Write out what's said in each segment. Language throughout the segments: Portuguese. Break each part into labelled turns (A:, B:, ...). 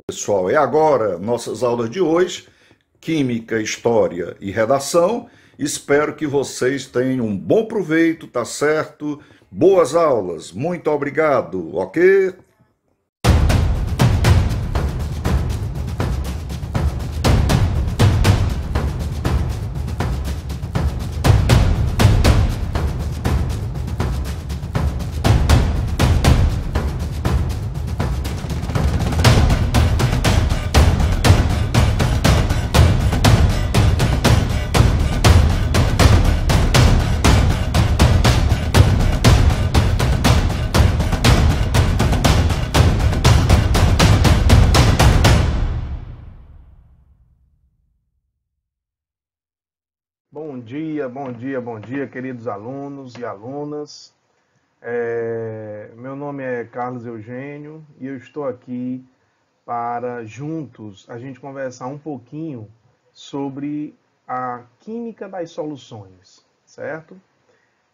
A: Pessoal, é agora nossas aulas de hoje, Química, História e Redação. Espero que vocês tenham um bom proveito, tá certo? Boas aulas, muito obrigado, ok?
B: Bom dia, queridos alunos e alunas. Meu nome é Carlos Eugênio e eu estou aqui para juntos a gente conversar um pouquinho sobre a química das soluções, certo?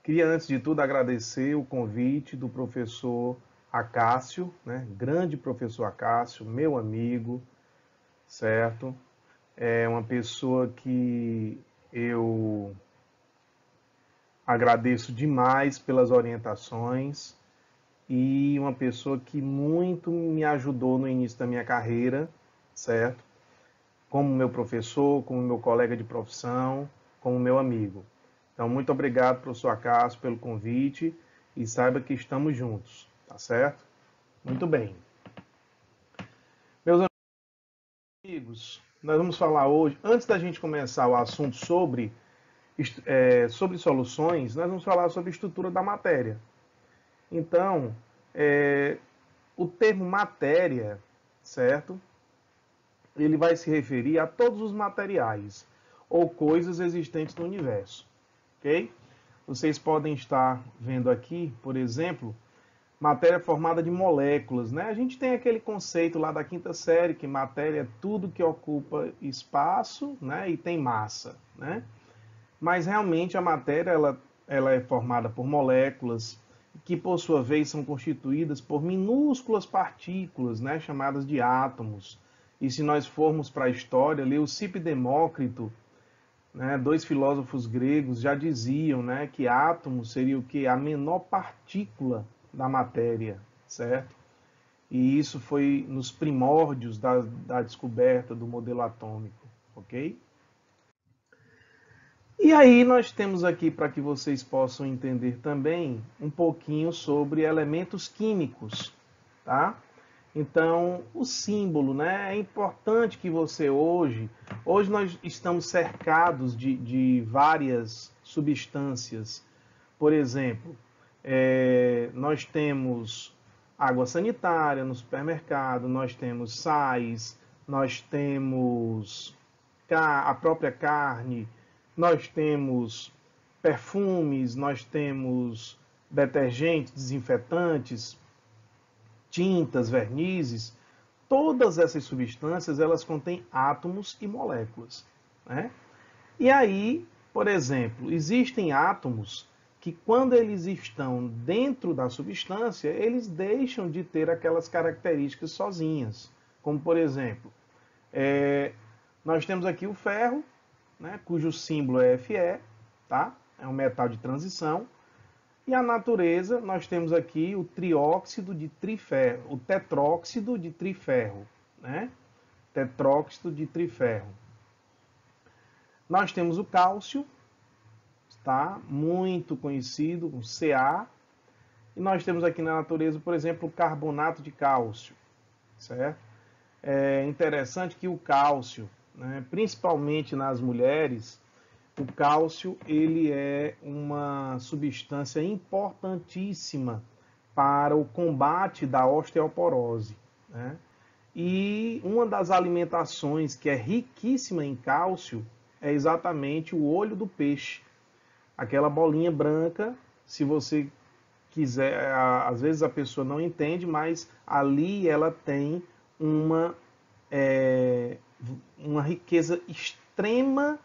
B: Queria, antes de tudo, agradecer o convite do professor Acácio, né? Grande professor Acácio, meu amigo, certo? É uma pessoa que eu agradeço demais pelas orientações e uma pessoa que muito me ajudou no início da minha carreira, certo? Como meu professor, como meu colega de profissão, como meu amigo. Então, muito obrigado, professor Acácio, pelo convite e saiba que estamos juntos, tá certo? Muito bem. Meus amigos, nós vamos falar hoje, antes da gente começar o assunto sobre soluções, nós vamos falar sobre a estrutura da matéria. Então, o termo matéria, certo? Ele vai se referir a todos os materiais ou coisas existentes no universo, ok? Vocês podem estar vendo aqui, por exemplo, matéria formada de moléculas, né? A gente tem aquele conceito lá da quinta série que matéria é tudo que ocupa espaço, né? E tem massa, né? Mas realmente a matéria ela é formada por moléculas que, por sua vez, são constituídas por minúsculas partículas, né, chamadas de átomos. E se nós formos para a história, Leucipo e Demócrito, né, dois filósofos gregos, já diziam, né, que átomo seria o que? A menor partícula da matéria, certo? E isso foi nos primórdios da descoberta do modelo atômico, ok? E aí nós temos aqui, para que vocês possam entender também, um pouquinho sobre elementos químicos, tá? Então, o símbolo, né? É importante que você hoje nós estamos cercados de várias substâncias. Por exemplo, nós temos água sanitária no supermercado, nós temos sais, nós temos a própria carne, nós temos perfumes, nós temos detergentes, desinfetantes, tintas, vernizes. Todas essas substâncias elas contêm átomos e moléculas, né? E aí, por exemplo, existem átomos que quando eles estão dentro da substância, eles deixam de ter aquelas características sozinhas. Como, por exemplo, nós temos aqui o ferro, né, cujo símbolo é Fe, tá? É um metal de transição. E a natureza, nós temos aqui o trióxido de triferro, o tetróxido de triferro, né? Tetróxido de triferro. Nós temos o cálcio, tá? Muito conhecido, o Ca. E nós temos aqui na natureza, por exemplo, o carbonato de cálcio, certo? É interessante que o cálcio, né, principalmente nas mulheres, o cálcio ele é uma substância importantíssima para o combate da osteoporose, né? E uma das alimentações que é riquíssima em cálcio é exatamente o olho do peixe. Aquela bolinha branca, se você quiser, às vezes a pessoa não entende, mas ali ela tem uma, uma riqueza extrema,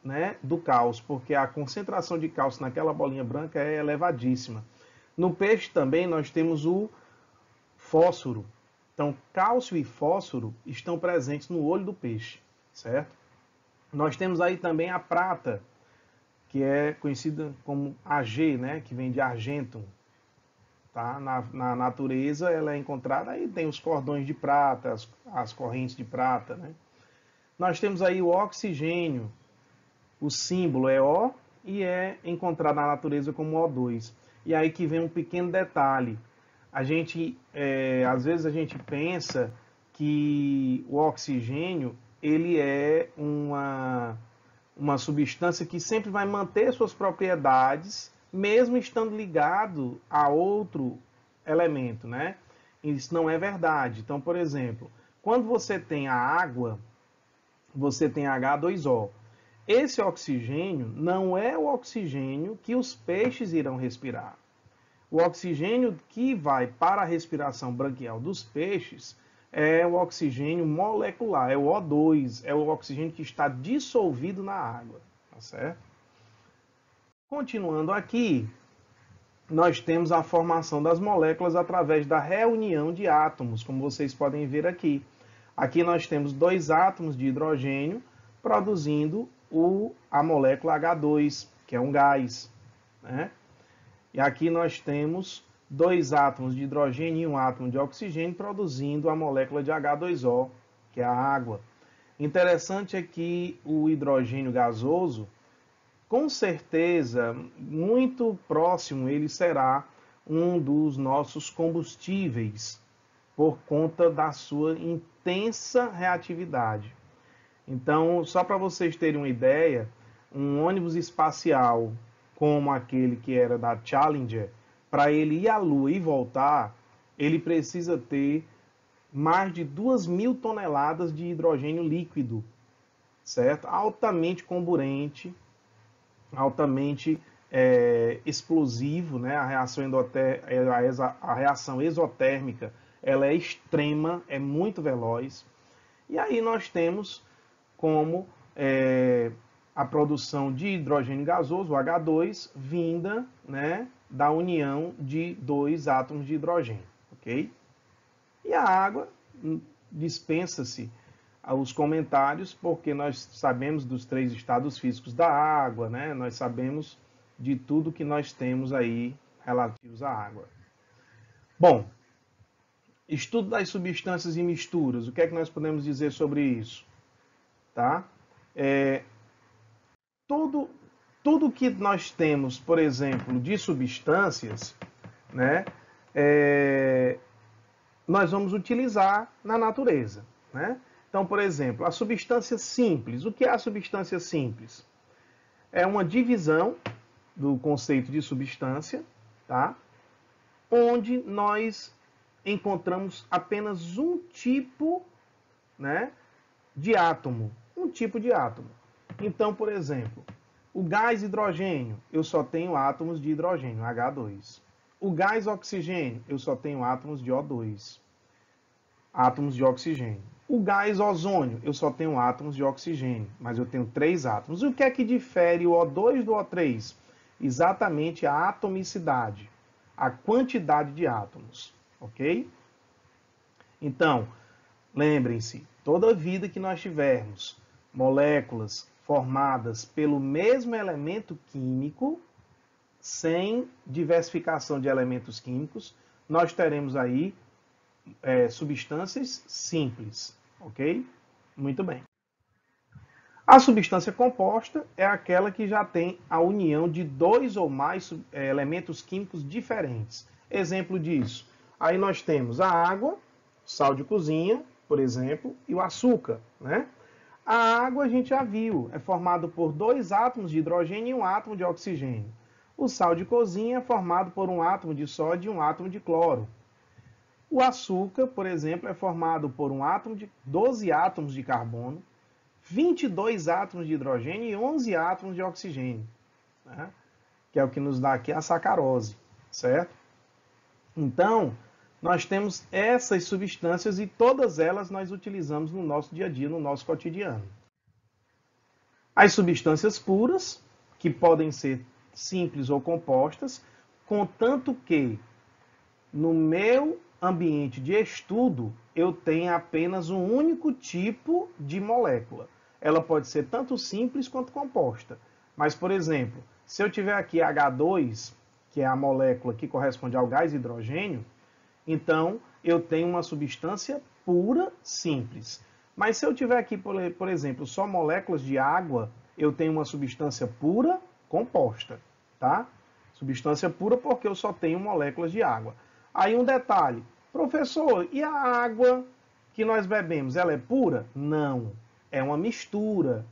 B: né, do cálcio, porque a concentração de cálcio naquela bolinha branca é elevadíssima. No peixe também nós temos o fósforo, Então, cálcio e fósforo estão presentes no olho do peixe, certo? Nós temos aí também a prata, que é conhecida como Ag, né, que vem de argentum. Tá? Na natureza ela é encontrada, aí tem os cordões de prata, as correntes de prata. Né? Nós temos aí o oxigênio, o símbolo é O e é encontrado na natureza como O2. E aí que vem um pequeno detalhe. Às vezes a gente pensa que o oxigênio ele é uma substância que sempre vai manter suas propriedades, mesmo estando ligado a outro elemento, né? Isso não é verdade. Então, por exemplo, quando você tem a água, você tem H2O. Esse oxigênio não é o oxigênio que os peixes irão respirar. O oxigênio que vai para a respiração branquial dos peixes é o oxigênio molecular, é o O2, é o oxigênio que está dissolvido na água, tá certo? Continuando aqui, nós temos a formação das moléculas através da reunião de átomos, como vocês podem ver aqui. Aqui nós temos 2 átomos de hidrogênio produzindo a molécula H2, que é um gás, né? E aqui nós temos 2 átomos de hidrogênio e 1 átomo de oxigênio produzindo a molécula de H2O, que é a água. Interessante é que o hidrogênio gasoso, com certeza, muito próximo, ele será um dos nossos combustíveis, por conta da sua intensa reatividade. Então, só para vocês terem uma ideia, um ônibus espacial como aquele que era da Challenger, para ele ir à Lua e voltar, ele precisa ter mais de 2.000 toneladas de hidrogênio líquido, certo? Altamente comburente, altamente explosivo, né? A reação exotérmica ela é extrema, é muito veloz. E aí nós temos como a produção de hidrogênio gasoso, o H2, vinda, né, da união de 2 átomos de hidrogênio, ok? E a água, dispensa-se os comentários, porque nós sabemos dos 3 estados físicos da água, né? Nós sabemos de tudo que nós temos aí relativos à água. Bom, estudo das substâncias e misturas, o que é que nós podemos dizer sobre isso? Tá? Tudo que nós temos, por exemplo, de substâncias, né, nós vamos utilizar na natureza. Né? Então, por exemplo, a substância simples. O que é a substância simples? É uma divisão do conceito de substância, tá? Onde nós encontramos apenas um tipo, né, de átomo. Um tipo de átomo. Então, por exemplo, o gás hidrogênio, eu só tenho átomos de hidrogênio, H2. O gás oxigênio, eu só tenho átomos de O2. Átomos de oxigênio. O gás ozônio, eu só tenho átomos de oxigênio, mas eu tenho 3 átomos. E o que é que difere o O2 do O3? Exatamente a atomicidade, a quantidade de átomos, ok? Então, lembrem-se, toda vida que nós tivermos moléculas formadas pelo mesmo elemento químico, sem diversificação de elementos químicos, nós teremos aí substâncias simples, ok? Muito bem. A substância composta é aquela que já tem a união de 2 ou mais elementos químicos diferentes. Exemplo disso, aí nós temos a água, sal de cozinha, por exemplo, e o açúcar, né? A água a gente já viu, é formado por 2 átomos de hidrogênio e 1 átomo de oxigênio. O sal de cozinha é formado por 1 átomo de sódio e 1 átomo de cloro. O açúcar, por exemplo, é formado por 12 átomos de carbono, 22 átomos de hidrogênio e 11 átomos de oxigênio, né? Que é o que nos dá aqui a sacarose, certo? Então, nós temos essas substâncias e todas elas nós utilizamos no nosso dia a dia, no nosso cotidiano. As substâncias puras, que podem ser simples ou compostas, contanto que no meu ambiente de estudo, eu tenho apenas um único tipo de molécula. Ela pode ser tanto simples quanto composta. Mas, por exemplo, se eu tiver aqui H2, que é a molécula que corresponde ao gás hidrogênio, então eu tenho uma substância pura simples. Mas se eu tiver aqui, por exemplo, só moléculas de água, eu tenho uma substância pura composta, tá? Substância pura porque eu só tenho moléculas de água. Aí um detalhe, professor, e a água que nós bebemos, ela é pura? Não, é uma mistura.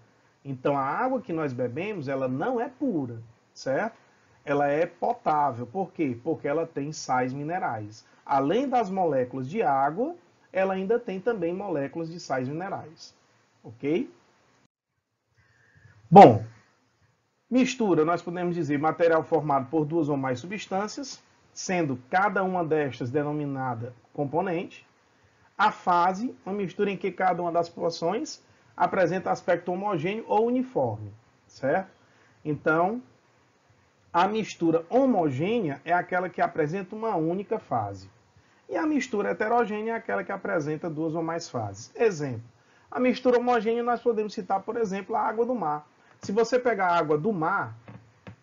B: Então a água que nós bebemos, ela não é pura, certo? Ela é potável. Por quê? Porque ela tem sais minerais. Além das moléculas de água, ela ainda tem também moléculas de sais minerais. Ok? Bom, mistura, nós podemos dizer material formado por duas ou mais substâncias, sendo cada uma destas denominada componente. A fase, uma mistura em que cada uma das porções apresenta aspecto homogêneo ou uniforme, certo? Então, a mistura homogênea é aquela que apresenta uma única fase. E a mistura heterogênea é aquela que apresenta duas ou mais fases. Exemplo, a mistura homogênea nós podemos citar, por exemplo, a água do mar. Se você pegar a água do mar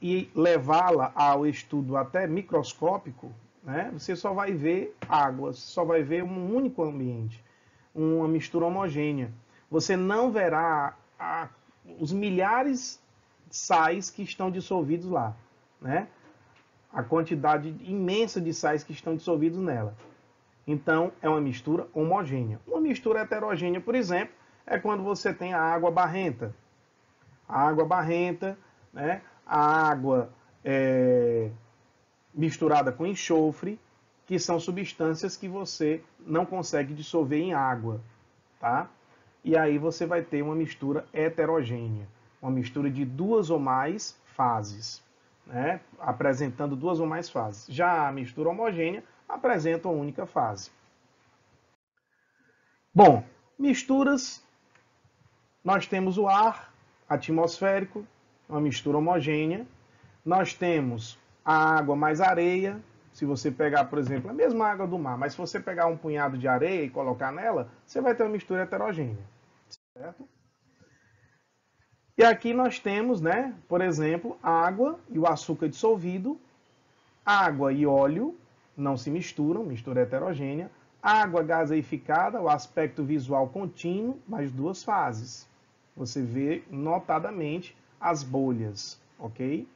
B: e levá-la ao estudo até microscópico, né, você só vai ver água, só vai ver um único ambiente, uma mistura homogênea. Você não verá os milhares de sais que estão dissolvidos lá, né? A quantidade imensa de sais que estão dissolvidos nela. Então, é uma mistura homogênea. Uma mistura heterogênea, por exemplo, é quando você tem a água barrenta. A água barrenta, né? A água misturada com enxofre, que são substâncias que você não consegue dissolver em água, tá? E aí você vai ter uma mistura heterogênea, uma mistura de duas ou mais fases, né? Apresentando duas ou mais fases. Já a mistura homogênea apresenta uma única fase. Bom, misturas, nós temos o ar atmosférico, uma mistura homogênea. Nós temos a água mais areia. Se você pegar, por exemplo, a mesma água do mar, mas se você pegar um punhado de areia e colocar nela, você vai ter uma mistura heterogênea, certo? E aqui nós temos, né, por exemplo, água e o açúcar dissolvido. Água e óleo não se misturam, mistura heterogênea. Água gaseificada, o aspecto visual contínuo, mas duas fases. Você vê notadamente as bolhas, ok?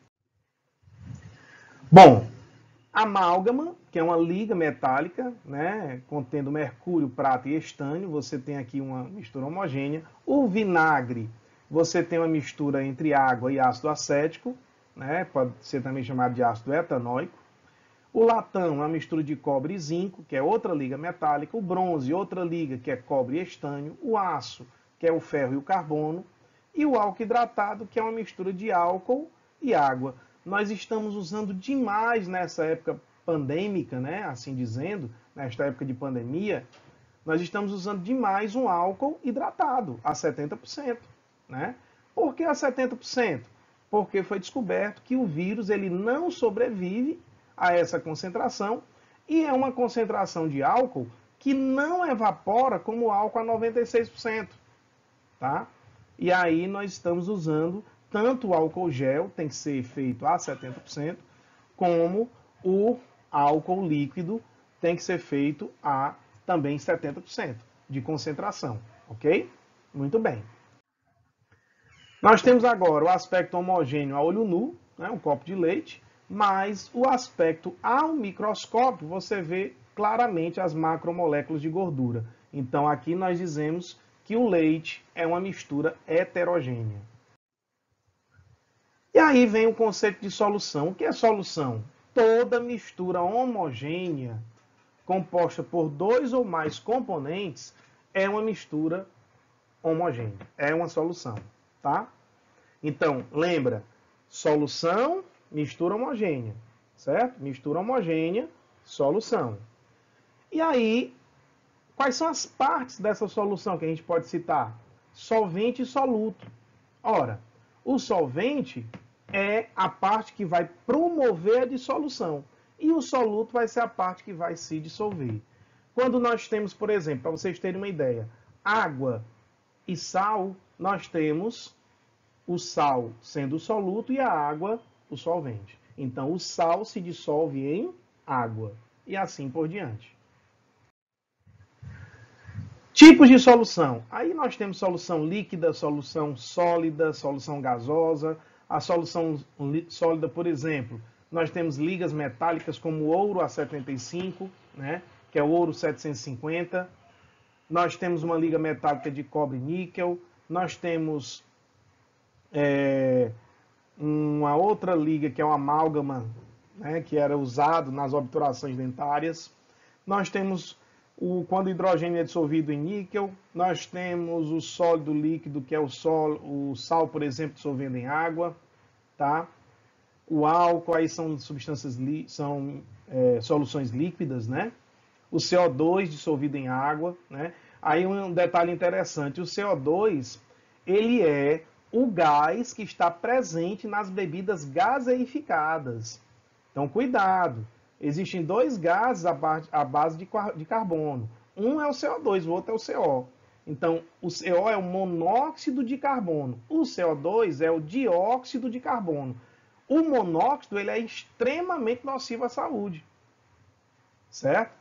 B: Bom, amálgama, que é uma liga metálica, né, contendo mercúrio, prata e estânio, você tem aqui uma mistura homogênea. O vinagre, você tem uma mistura entre água e ácido acético, né, pode ser também chamado de ácido etanóico. O latão é uma mistura de cobre e zinco, que é outra liga metálica. O bronze, outra liga, que é cobre e estânio. O aço, que é o ferro e o carbono. E o álcool hidratado, que é uma mistura de álcool e água. Nós estamos usando demais nessa época pandêmica, né, assim dizendo, nesta época de pandemia, nós estamos usando demais um álcool hidratado, a 70%. Né? Por que a 70%? Porque foi descoberto que o vírus ele não sobrevive a essa concentração e é uma concentração de álcool que não evapora como o álcool a 96%. Tá? E aí nós estamos usando tanto o álcool gel, tem que ser feito a 70%, como o álcool líquido tem que ser feito a também 70% de concentração, ok? Muito bem. Nós temos agora o aspecto homogêneo a olho nu, né, um copo de leite, mas o aspecto ao microscópio, você vê claramente as macromoléculas de gordura. Então aqui nós dizemos que o leite é uma mistura heterogênea. E aí vem o conceito de solução. O que é solução? Toda mistura homogênea, composta por dois ou mais componentes, é uma mistura homogênea, é uma solução, tá? Então, lembra, solução, mistura homogênea, certo? Mistura homogênea, solução. E aí, quais são as partes dessa solução que a gente pode citar? Solvente e soluto. Ora, o solvente é a parte que vai promover a dissolução. E o soluto vai ser a parte que vai se dissolver. Quando nós temos, por exemplo, para vocês terem uma ideia, água e sal, nós temos o sal sendo o soluto e a água o solvente. Então, o sal se dissolve em água e assim por diante. Tipos de solução. Aí nós temos solução líquida, solução sólida, solução gasosa. A solução sólida, por exemplo, nós temos ligas metálicas como o ouro A75, né, que é o ouro 750. Nós temos uma liga metálica de cobre e níquel. Nós temos uma outra liga que é o amálgama, né, que era usado nas obturações dentárias. Nós temos quando o hidrogênio é dissolvido em níquel. Nós temos o sólido líquido, que é o sal, por exemplo, dissolvendo em água. Tá? O álcool, aí são substâncias, soluções líquidas, né? O CO2 dissolvido em água, né? Aí um detalhe interessante, o CO2, ele é o gás que está presente nas bebidas gaseificadas. Então, cuidado. Existem dois gases à base de carbono. Um é o CO2, o outro é o CO. Então, o CO é o monóxido de carbono. O CO2 é o dióxido de carbono. O monóxido ele é extremamente nocivo à saúde. Certo?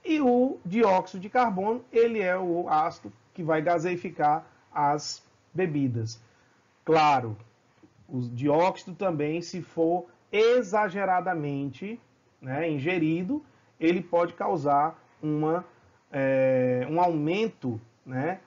B: E o dióxido de carbono, ele é o ácido que vai gaseificar as bebidas. Claro, o dióxido também, se for exageradamente, né, ingerido, ele pode causar um aumento, né,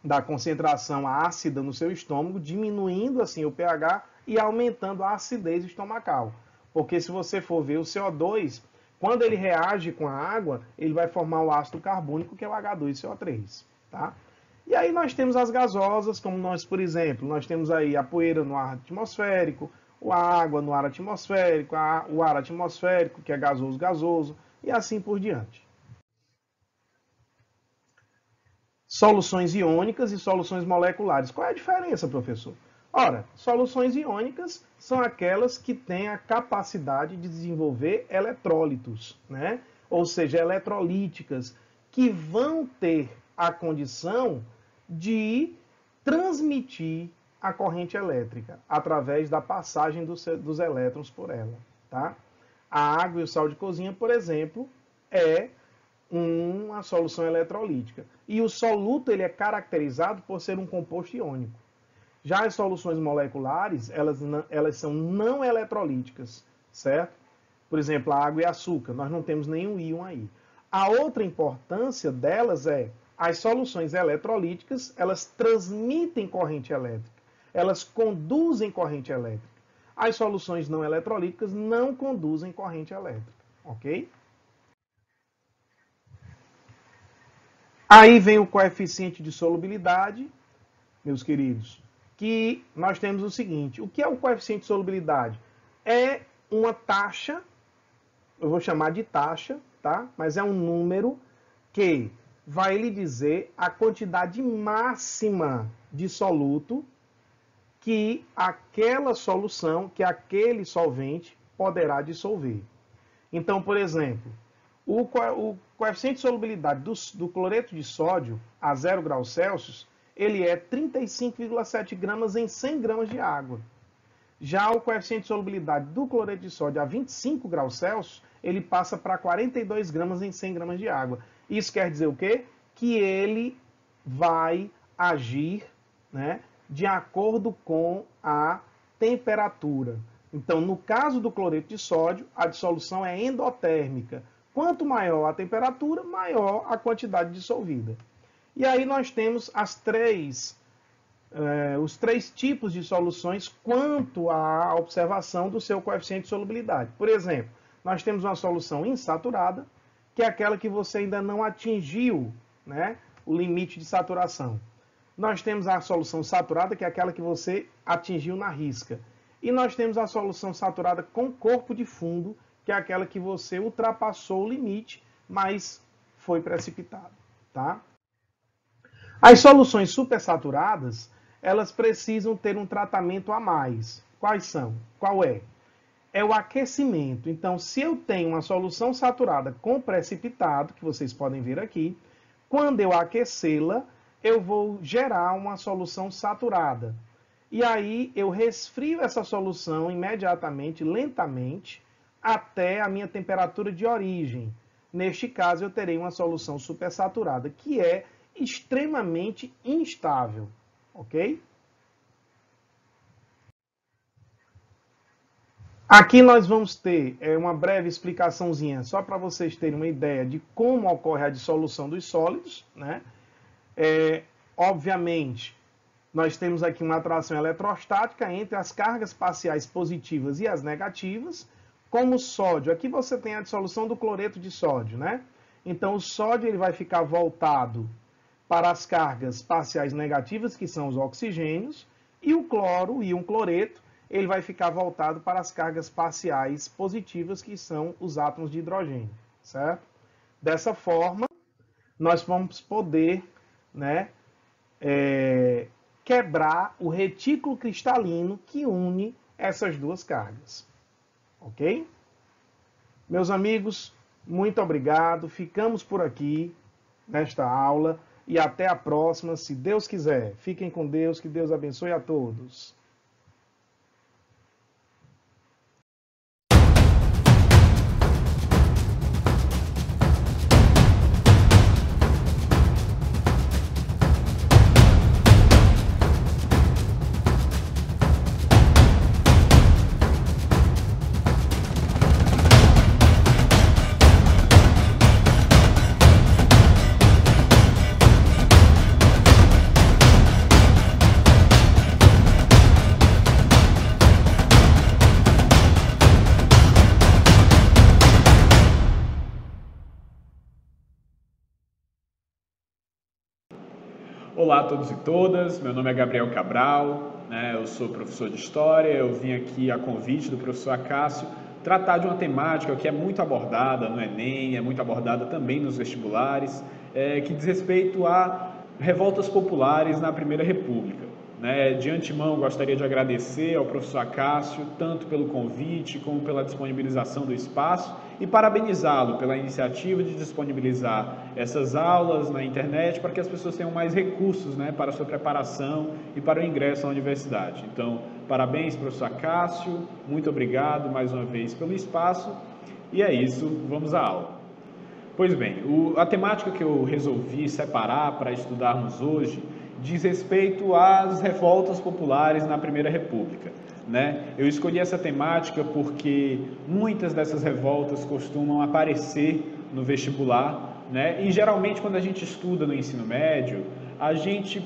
B: da concentração ácida no seu estômago, diminuindo assim o pH e aumentando a acidez estomacal. Porque se você for ver o CO2, quando ele reage com a água, ele vai formar o ácido carbônico, que é o H2CO3. Tá? E aí nós temos as gasosas, como nós, por exemplo, nós temos aí a poeira no ar atmosférico, a água no ar atmosférico, o ar atmosférico, que é gasoso, e assim por diante. Soluções iônicas e soluções moleculares. Qual é a diferença, professor? Ora, soluções iônicas são aquelas que têm a capacidade de desenvolver eletrólitos, né? Ou seja, eletrolíticas, que vão ter a condição de transmitir a corrente elétrica através da passagem dos elétrons por ela. Tá? A água e o sal de cozinha, por exemplo, é uma solução eletrolítica. E o soluto ele é caracterizado por ser um composto iônico. Já as soluções moleculares, elas são não eletrolíticas, certo? Por exemplo, a água e açúcar, nós não temos nenhum íon aí. A outra importância delas é as soluções eletrolíticas, elas transmitem corrente elétrica, elas conduzem corrente elétrica. As soluções não eletrolíticas não conduzem corrente elétrica, ok? Aí vem o coeficiente de solubilidade, meus queridos, que nós temos o seguinte: o que é o coeficiente de solubilidade? É uma taxa, eu vou chamar de taxa, tá? Mas é um número que vai lhe dizer a quantidade máxima de soluto que aquela solução, que aquele solvente poderá dissolver. Então, por exemplo, o coeficiente de solubilidade do cloreto de sódio a 0 graus Celsius, ele é 35,7 gramas em 100 gramas de água. Já o coeficiente de solubilidade do cloreto de sódio a 25 graus Celsius, ele passa para 42 gramas em 100 gramas de água. Isso quer dizer o quê? Que ele vai agir, né, de acordo com a temperatura. Então, no caso do cloreto de sódio, a dissolução é endotérmica. Quanto maior a temperatura, maior a quantidade dissolvida. E aí nós temos os três tipos de soluções quanto à observação do seu coeficiente de solubilidade. Por exemplo, nós temos uma solução insaturada, que é aquela que você ainda não atingiu, né, o limite de saturação. Nós temos a solução saturada, que é aquela que você atingiu na risca. E nós temos a solução saturada com corpo de fundo, que é aquela que você ultrapassou o limite, mas foi precipitado. Tá? As soluções supersaturadas, elas precisam ter um tratamento a mais. Quais são? Qual é? é o aquecimento. Então, se eu tenho uma solução saturada com precipitado, que vocês podem ver aqui, quando eu aquecê-la, eu vou gerar uma solução saturada. E aí eu resfrio essa solução imediatamente, lentamente, até a minha temperatura de origem. Neste caso, eu terei uma solução supersaturada, que é extremamente instável, ok? Aqui nós vamos ter uma breve explicaçãozinha, só para vocês terem uma ideia de como ocorre a dissolução dos sólidos, né? Obviamente, nós temos aqui uma atração eletrostática entre as cargas parciais positivas e as negativas, como o sódio. Aqui você tem a dissolução do cloreto de sódio, né? Então, o sódio ele vai ficar voltado para as cargas parciais negativas, que são os oxigênios, e o cloro, o íon cloreto, ele vai ficar voltado para as cargas parciais positivas, que são os átomos de hidrogênio, certo? Dessa forma, nós vamos poder, né, quebrar o retículo cristalino que une essas duas cargas, ok? Meus amigos, muito obrigado. Ficamos por aqui nesta aula e até a próxima, se Deus quiser. Fiquem com Deus, que Deus abençoe a todos.
C: Olá a todos e todas, meu nome é Gabriel Cabral, eu sou professor de História, eu vim aqui a convite do professor Acácio tratar de uma temática que é muito abordada no Enem, é muito abordada também nos vestibulares, que diz respeito a revoltas populares na Primeira República. De antemão, gostaria de agradecer ao professor Acácio, tanto pelo convite como pela disponibilização do espaço, e parabenizá-lo pela iniciativa de disponibilizar essas aulas na internet para que as pessoas tenham mais recursos para a sua preparação e para o ingresso à universidade. Então, parabéns, professor Acácio, muito obrigado mais uma vez pelo espaço, e é isso, vamos à aula. Pois bem, a temática que eu resolvi separar para estudarmos hoje diz respeito às revoltas populares na Primeira República. Eu escolhi essa temática porque muitas dessas revoltas costumam aparecer no vestibular, e geralmente quando a gente estuda no ensino médio, a gente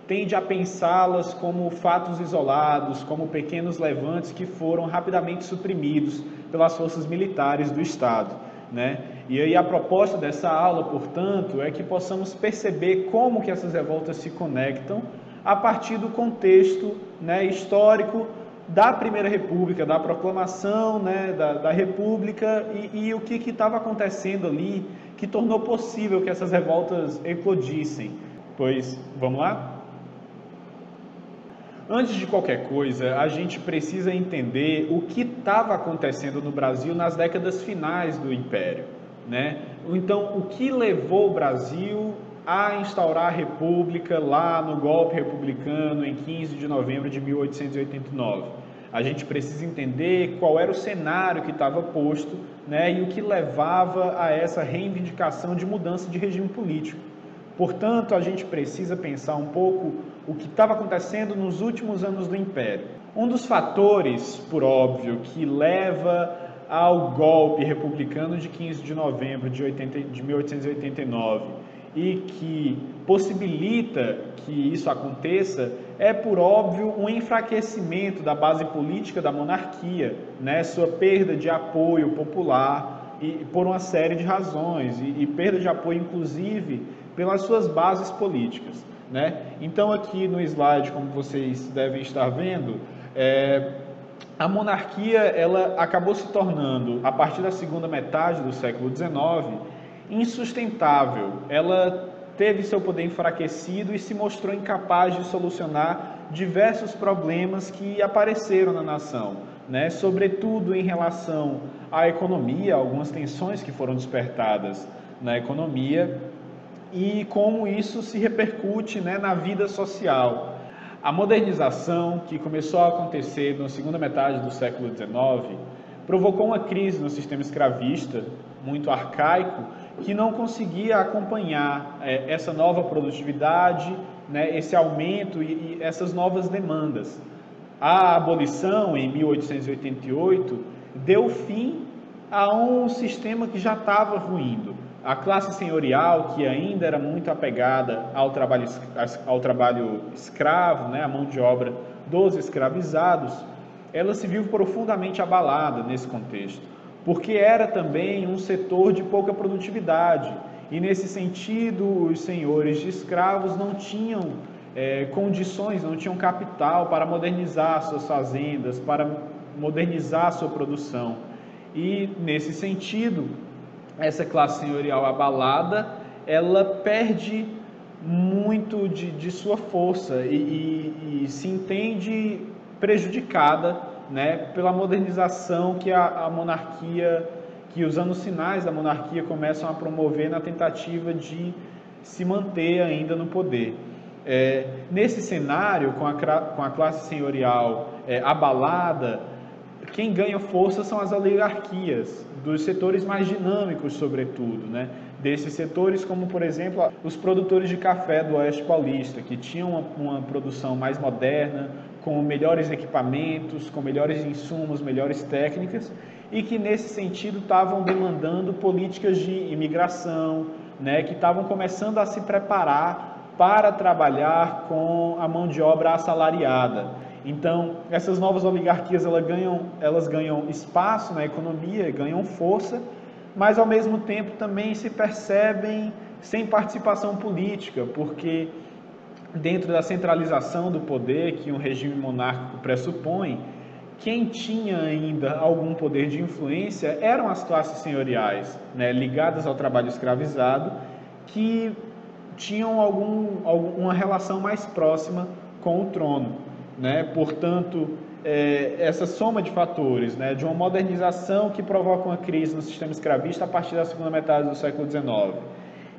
C: tende a pensá-las como fatos isolados, como pequenos levantes que foram rapidamente suprimidos pelas forças militares do Estado. E aí a proposta dessa aula, portanto, é que possamos perceber como que essas revoltas se conectam a partir do contexto histórico da Primeira República, da proclamação da República e o que estava acontecendo ali que tornou possível que essas revoltas eclodissem. Pois, vamos lá? Antes de qualquer coisa, a gente precisa entender o que estava acontecendo no Brasil nas décadas finais do Império. Então, o que levou o Brasil a instaurar a República lá no golpe republicano em 15 de novembro de 1889? A gente precisa entender qual era o cenário que estava posto e o que levava a essa reivindicação de mudança de regime político. Portanto, a gente precisa pensar um pouco o que estava acontecendo nos últimos anos do Império. Um dos fatores, por óbvio, que leva ao golpe republicano de 15 de novembro de 1889 e que possibilita que isso aconteça é, por óbvio, um enfraquecimento da base política da monarquia, sua perda de apoio popular e por uma série de razões e perda de apoio, inclusive, pelas suas bases políticas. Então, aqui no slide, como vocês devem estar vendo, a monarquia ela acabou se tornando, a partir da segunda metade do século XIX, insustentável. Ela teve seu poder enfraquecido e se mostrou incapaz de solucionar diversos problemas que apareceram na nação, né, sobretudo em relação à economia, algumas tensões que foram despertadas na economia e como isso se repercute, né, na vida social. A modernização, que começou a acontecer na segunda metade do século XIX, provocou uma crise no sistema escravista, muito arcaico, que não conseguia acompanhar essa nova produtividade, né, esse aumento e essas novas demandas. A abolição, em 1888, deu fim a um sistema que já estava ruindo. A classe senhorial, que ainda era muito apegada ao trabalho escravo, né, à mão de obra dos escravizados, ela se viu profundamente abalada nesse contexto, porque era também um setor de pouca produtividade. E, nesse sentido, os senhores de escravos não tinham condições, não tinham capital para modernizar suas fazendas, para modernizar sua produção. E, nesse sentido, essa classe senhorial abalada, ela perde muito de sua força e se entende prejudicada, né, pela modernização que a monarquia, que os anos finais da monarquia começam a promover na tentativa de se manter ainda no poder. Nesse cenário, com a classe senhorial abalada, quem ganha força são as oligarquias, dos setores mais dinâmicos, sobretudo, né? Desses setores como, por exemplo, os produtores de café do Oeste Paulista, que tinham uma produção mais moderna, com melhores equipamentos, com melhores insumos, melhores técnicas, e que, nesse sentido, estavam demandando políticas de imigração, né? Que estavam começando a se preparar para trabalhar com a mão de obra assalariada. Então, essas novas oligarquias elas ganham espaço na economia, ganham força, mas ao mesmo tempo também se percebem sem participação política, porque dentro da centralização do poder que um regime monárquico pressupõe, quem tinha ainda algum poder de influência eram as classes senhoriais, né, ligadas ao trabalho escravizado, que tinham uma relação mais próxima com o trono. Né? Portanto, essa soma de fatores, né, de uma modernização que provoca uma crise no sistema escravista a partir da segunda metade do século XIX,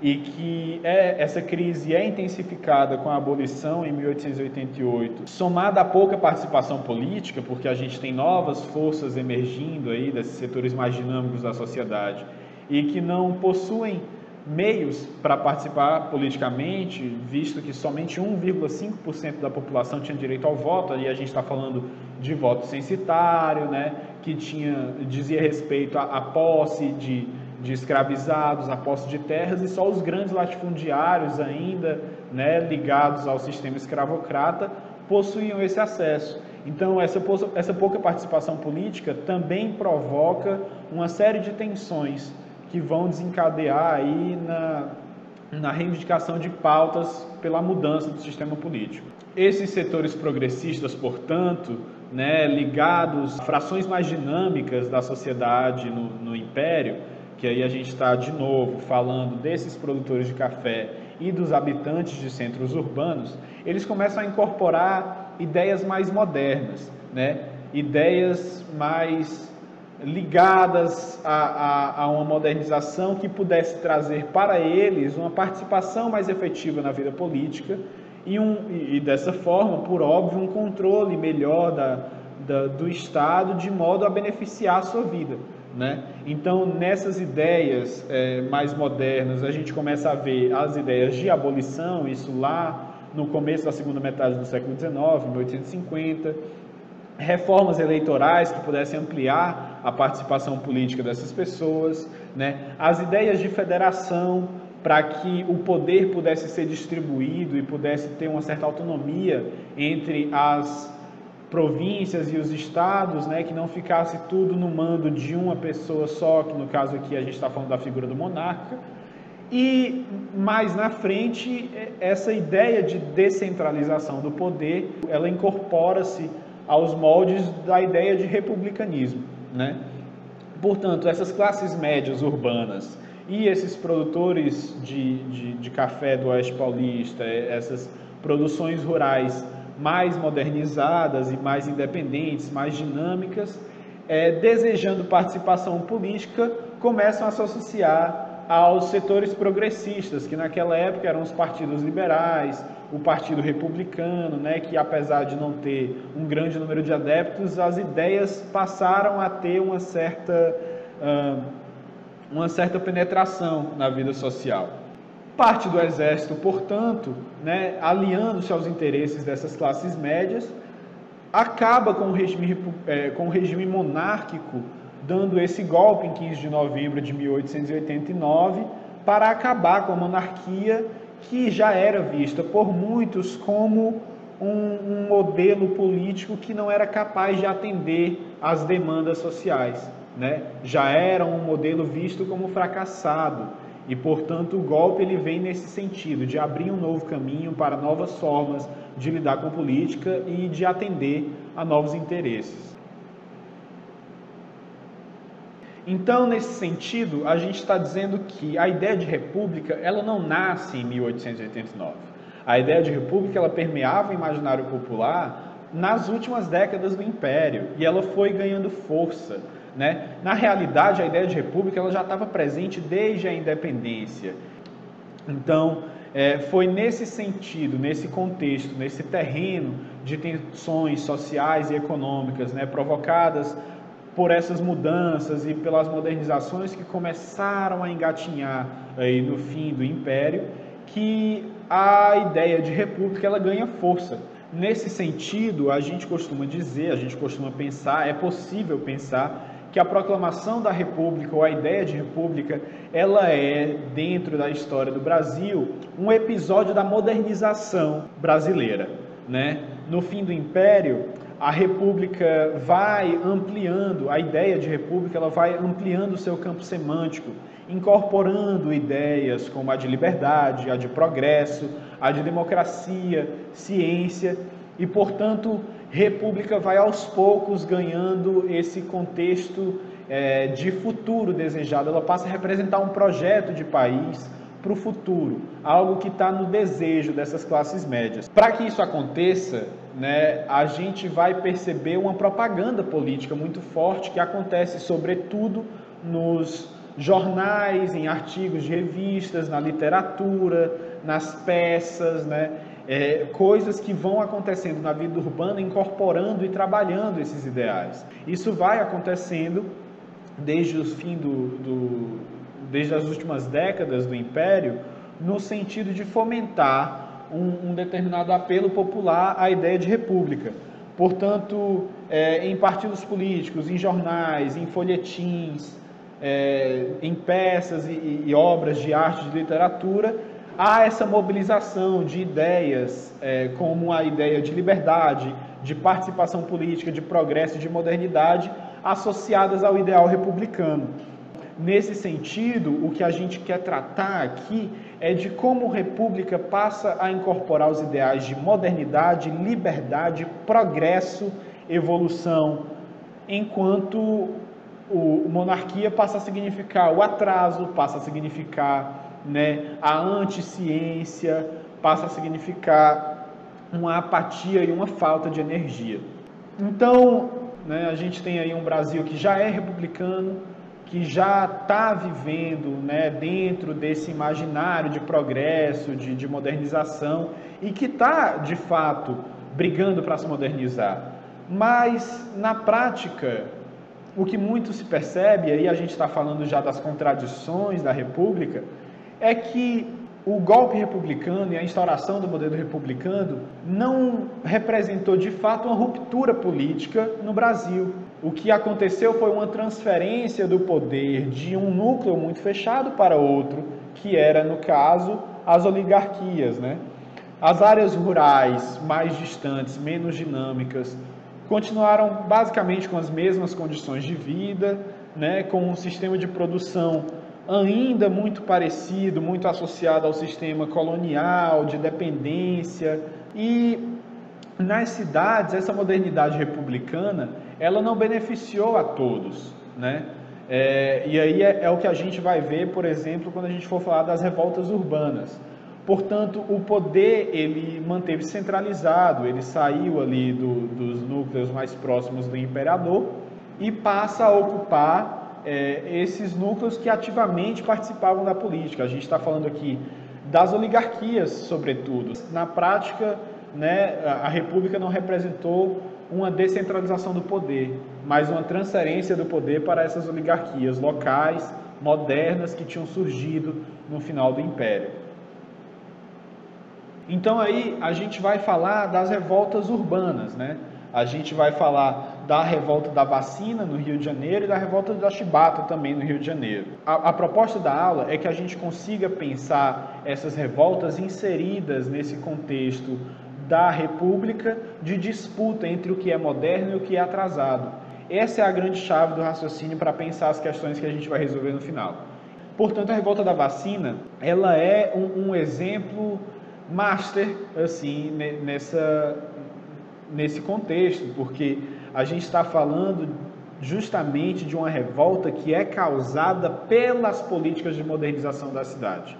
C: e que essa crise é intensificada com a abolição em 1888, somada à pouca participação política, porque a gente tem novas forças emergindo aí desses setores mais dinâmicos da sociedade e que não possuem meios para participar politicamente, visto que somente 1,5% da população tinha direito ao voto, e a gente está falando de voto censitário, né, que dizia respeito à posse de escravizados, à posse de terras, e só os grandes latifundiários ainda, né, ligados ao sistema escravocrata, possuíam esse acesso. Então, essa pouca participação política também provoca uma série de tensões que vão desencadear aí na reivindicação de pautas pela mudança do sistema político. Esses setores progressistas, portanto, né, ligados a frações mais dinâmicas da sociedade no Império, que aí a gente está de novo falando desses produtores de café e dos habitantes de centros urbanos, eles começam a incorporar ideias mais modernas, né, ideias mais ligadas a uma modernização que pudesse trazer para eles uma participação mais efetiva na vida política e dessa forma, por óbvio, um controle melhor do Estado de modo a beneficiar a sua vida, né? Então, nessas ideias mais modernas, a gente começa a ver as ideias de abolição, isso lá no começo da segunda metade do século XIX, 1850, reformas eleitorais que pudessem ampliar a participação política dessas pessoas, né? As ideias de federação para que o poder pudesse ser distribuído e pudesse ter uma certa autonomia entre as províncias e os estados, né? Que não ficasse tudo no mando de uma pessoa só, que no caso aqui a gente está falando da figura do monarca. E mais na frente, essa ideia de descentralização do poder, ela incorpora-se aos moldes da ideia de republicanismo, né? Portanto, essas classes médias urbanas e esses produtores de café do Oeste Paulista, essas produções rurais mais modernizadas e mais independentes, mais dinâmicas, desejando participação política, começam a se associar aos setores progressistas, que naquela época eram os partidos liberais, o Partido Republicano, né, que apesar de não ter um grande número de adeptos, as ideias passaram a ter uma certa penetração na vida social. Parte do exército, portanto, né, aliando-se aos interesses dessas classes médias, acaba com o regime monárquico, dando esse golpe em 15 de novembro de 1889, para acabar com a monarquia, que já era vista por muitos como um modelo político que não era capaz de atender às demandas sociais, né? Já era um modelo visto como fracassado e, portanto, o golpe ele vem nesse sentido, de abrir um novo caminho para novas formas de lidar com política e de atender a novos interesses. Então, nesse sentido, a gente está dizendo que a ideia de república ela não nasce em 1889. A ideia de república ela permeava o imaginário popular nas últimas décadas do Império e ela foi ganhando força, né? Na realidade, a ideia de república ela já estava presente desde a independência. Então, foi nesse sentido, nesse contexto, nesse terreno de tensões sociais e econômicas, né, provocadas por essas mudanças e pelas modernizações que começaram a engatinhar aí no fim do Império, que a ideia de república ela ganha força. Nesse sentido, a gente costuma dizer, a gente costuma pensar, é possível pensar que a proclamação da república ou a ideia de república, ela é, dentro da história do Brasil, um episódio da modernização brasileira, né? No fim do Império, a república vai ampliando, a ideia de república ela vai ampliando o seu campo semântico, incorporando ideias como a de liberdade, a de progresso, a de democracia, ciência e, portanto, república vai aos poucos ganhando esse contexto de futuro desejado. Ela passa a representar um projeto de país para o futuro, algo que está no desejo dessas classes médias. Para que isso aconteça, né, a gente vai perceber uma propaganda política muito forte que acontece sobretudo nos jornais, em artigos de revistas, na literatura, nas peças, né, coisas que vão acontecendo na vida urbana, incorporando e trabalhando esses ideais. Isso vai acontecendo desde o fim desde as últimas décadas do Império, no sentido de fomentar um determinado apelo popular à ideia de república. Portanto, em partidos políticos, em jornais, em folhetins, em peças e obras de arte, de literatura, há essa mobilização de ideias, como a ideia de liberdade, de participação política, de progresso e de modernidade, associadas ao ideal republicano. Nesse sentido, o que a gente quer tratar aqui é de como a república passa a incorporar os ideais de modernidade, liberdade, progresso, evolução, enquanto a monarquia passa a significar o atraso, passa a significar, né, a anticiência, passa a significar uma apatia e uma falta de energia. Então, né, a gente tem aí um Brasil que já é republicano, que já está vivendo, né, dentro desse imaginário de progresso, de modernização, e que está, de fato, brigando para se modernizar. Mas, na prática, o que muito se percebe, aí a gente está falando já das contradições da República, é que o golpe republicano e a instauração do modelo republicano não representou, de fato, uma ruptura política no Brasil. O que aconteceu foi uma transferência do poder de um núcleo muito fechado para outro, que era, no caso, as oligarquias, né? As áreas rurais mais distantes, menos dinâmicas, continuaram basicamente com as mesmas condições de vida, né? Com um sistema de produção ainda muito parecido, muito associado ao sistema colonial, de dependência. E nas cidades, essa modernidade republicana, ela não beneficiou a todos, né? E aí é o que a gente vai ver, por exemplo, quando a gente for falar das revoltas urbanas. Portanto, o poder ele manteve-se centralizado, ele saiu ali dos núcleos mais próximos do imperador e passa a ocupar esses núcleos que ativamente participavam da política. A gente está falando aqui das oligarquias, sobretudo. Na prática, né, a República não representou uma descentralização do poder, mas uma transferência do poder para essas oligarquias locais, modernas, que tinham surgido no final do Império. Então aí a gente vai falar das revoltas urbanas, né? A gente vai falar da revolta da Vacina no Rio de Janeiro e da revolta da Chibata também no Rio de Janeiro. A proposta da aula é que a gente consiga pensar essas revoltas inseridas nesse contexto da República, de disputa entre o que é moderno e o que é atrasado. Essa é a grande chave do raciocínio para pensar as questões que a gente vai resolver no final. Portanto, a revolta da Vacina, ela é um exemplo master, assim, nesse contexto, porque a gente está falando justamente de uma revolta que é causada pelas políticas de modernização da cidade.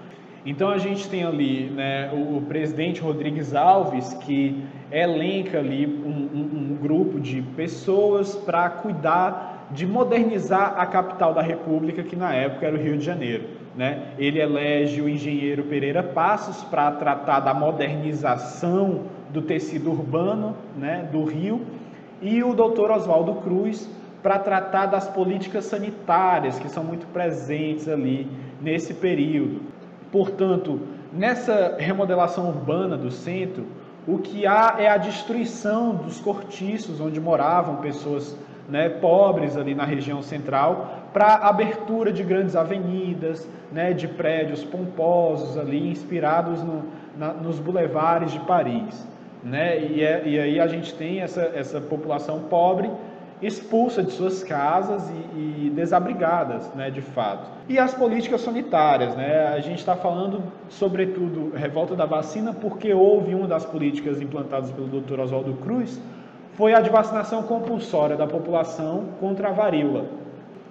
C: Então a gente tem ali, né, o presidente Rodrigues Alves, que elenca ali um grupo de pessoas para cuidar de modernizar a capital da República, que na época era o Rio de Janeiro, né? Ele elege o engenheiro Pereira Passos para tratar da modernização do tecido urbano, né, do Rio, e o doutor Oswaldo Cruz para tratar das políticas sanitárias, que são muito presentes ali nesse período. Portanto, nessa remodelação urbana do centro, o que há é a destruição dos cortiços onde moravam pessoas, né, pobres ali na região central, para a abertura de grandes avenidas, né, de prédios pomposos ali, inspirados nos bulevares de Paris, né? E aí a gente tem essa população pobre expulsa de suas casas e desabrigadas, né, de fato. E as políticas sanitárias, né? A gente está falando, sobretudo, revolta da vacina, porque houve uma das políticas implantadas pelo Dr. Oswaldo Cruz, foi a de vacinação compulsória da população contra a varíola.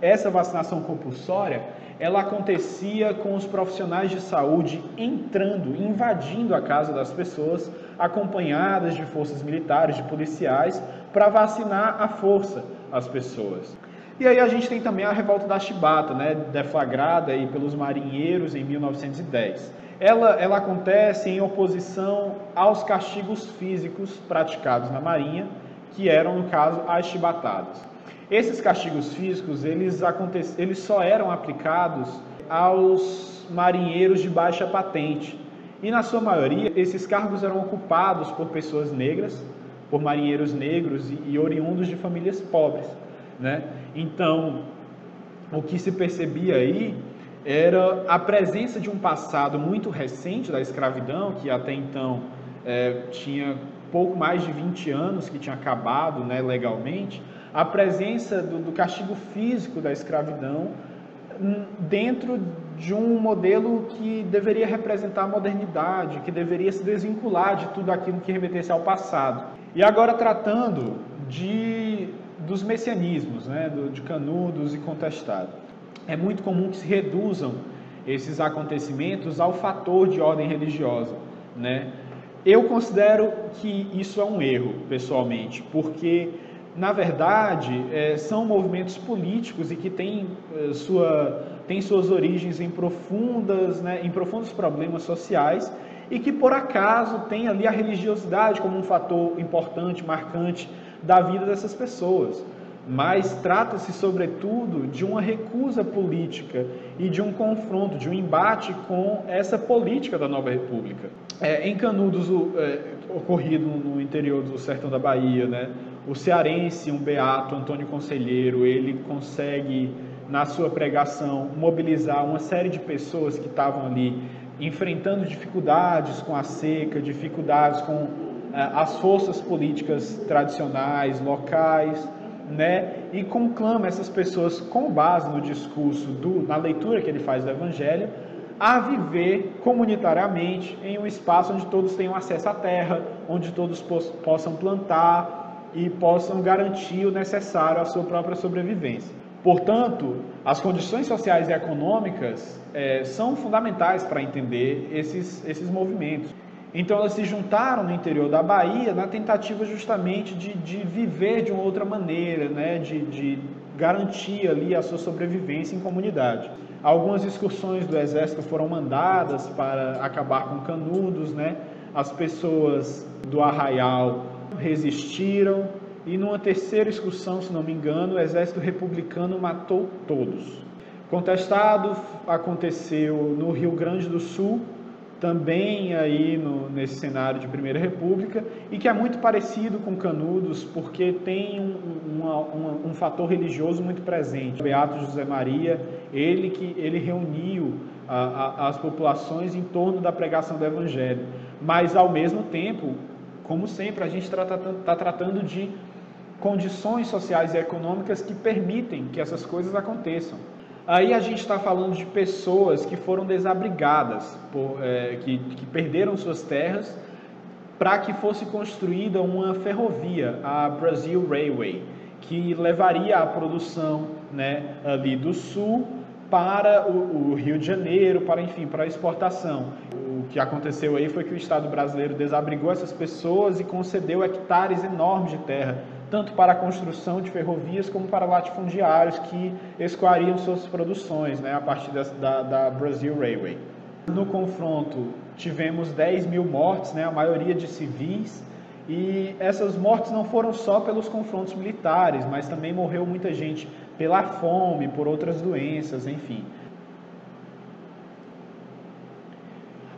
C: Essa vacinação compulsória, ela acontecia com os profissionais de saúde entrando, invadindo a casa das pessoas, acompanhadas de forças militares, de policiais, para vacinar à força as pessoas. E aí a gente tem também a revolta da Chibata, né, deflagrada aí pelos marinheiros em 1910. Ela acontece em oposição aos castigos físicos praticados na Marinha, que eram, no caso, as chibatadas. Esses castigos físicos, eles só eram aplicados aos marinheiros de baixa patente. E, na sua maioria, esses cargos eram ocupados por pessoas negras, por marinheiros negros e oriundos de famílias pobres, né? Então, o que se percebia aí era a presença de um passado muito recente da escravidão, que até então tinha pouco mais de 20 anos que tinha acabado, né, legalmente, a presença do castigo físico da escravidão dentro de um modelo que deveria representar a modernidade, que deveria se desvincular de tudo aquilo que remetesse ao passado. E agora tratando dos messianismos, né, de Canudos e Contestado. É muito comum que se reduzam esses acontecimentos ao fator de ordem religiosa, né? Eu considero que isso é um erro, pessoalmente, porque, na verdade, são movimentos políticos e que têm suas origens em profundos problemas sociais e que, por acaso, tem ali a religiosidade como um fator importante, marcante da vida dessas pessoas. Mas trata-se, sobretudo, de uma recusa política e de um confronto, de um embate com essa política da nova república. Em Canudos, ocorrido no interior do sertão da Bahia, né, o cearense, um beato, Antônio Conselheiro, ele consegue, na sua pregação, mobilizar uma série de pessoas que estavam ali enfrentando dificuldades com a seca, dificuldades com as forças políticas tradicionais, locais, né? E conclama essas pessoas, com base no discurso, na leitura que ele faz do Evangelho, a viver comunitariamente em um espaço onde todos tenham acesso à terra, onde todos possam plantar e possam garantir o necessário à sua própria sobrevivência. Portanto, As condições sociais e econômicas são fundamentais para entender esses movimentos. Então elas se juntaram no interior da Bahia na tentativa justamente de viver de uma outra maneira, né? de garantir ali a sua sobrevivência em comunidade. Algumas excursões do exército foram mandadas para acabar com Canudos, né? As pessoas do Arraial resistiram e numa terceira excursão, se não me engano, o exército republicano matou todos. Contestado aconteceu no Rio Grande do Sul, também aí nesse cenário de Primeira República, e que é muito parecido com Canudos, porque tem um fator religioso muito presente. O Beato José Maria, ele reuniu as populações em torno da pregação do Evangelho, mas ao mesmo tempo, como sempre, a gente está tratando de condições sociais e econômicas que permitem que essas coisas aconteçam. Aí a gente está falando de pessoas que foram desabrigadas, que perderam suas terras para que fosse construída uma ferrovia, a Brazil Railway, que levaria a produção, né, ali do sul para o Rio de Janeiro, para a exportação. O que aconteceu aí foi que o Estado brasileiro desabrigou essas pessoas e concedeu hectares enormes de terra, tanto para a construção de ferrovias como para latifundiários que escoariam suas produções, né, a partir da Brazil Railway. No confronto tivemos 10 mil mortes, né, a maioria de civis, e essas mortes não foram só pelos confrontos militares, mas também morreu muita gente pela fome, por outras doenças, enfim.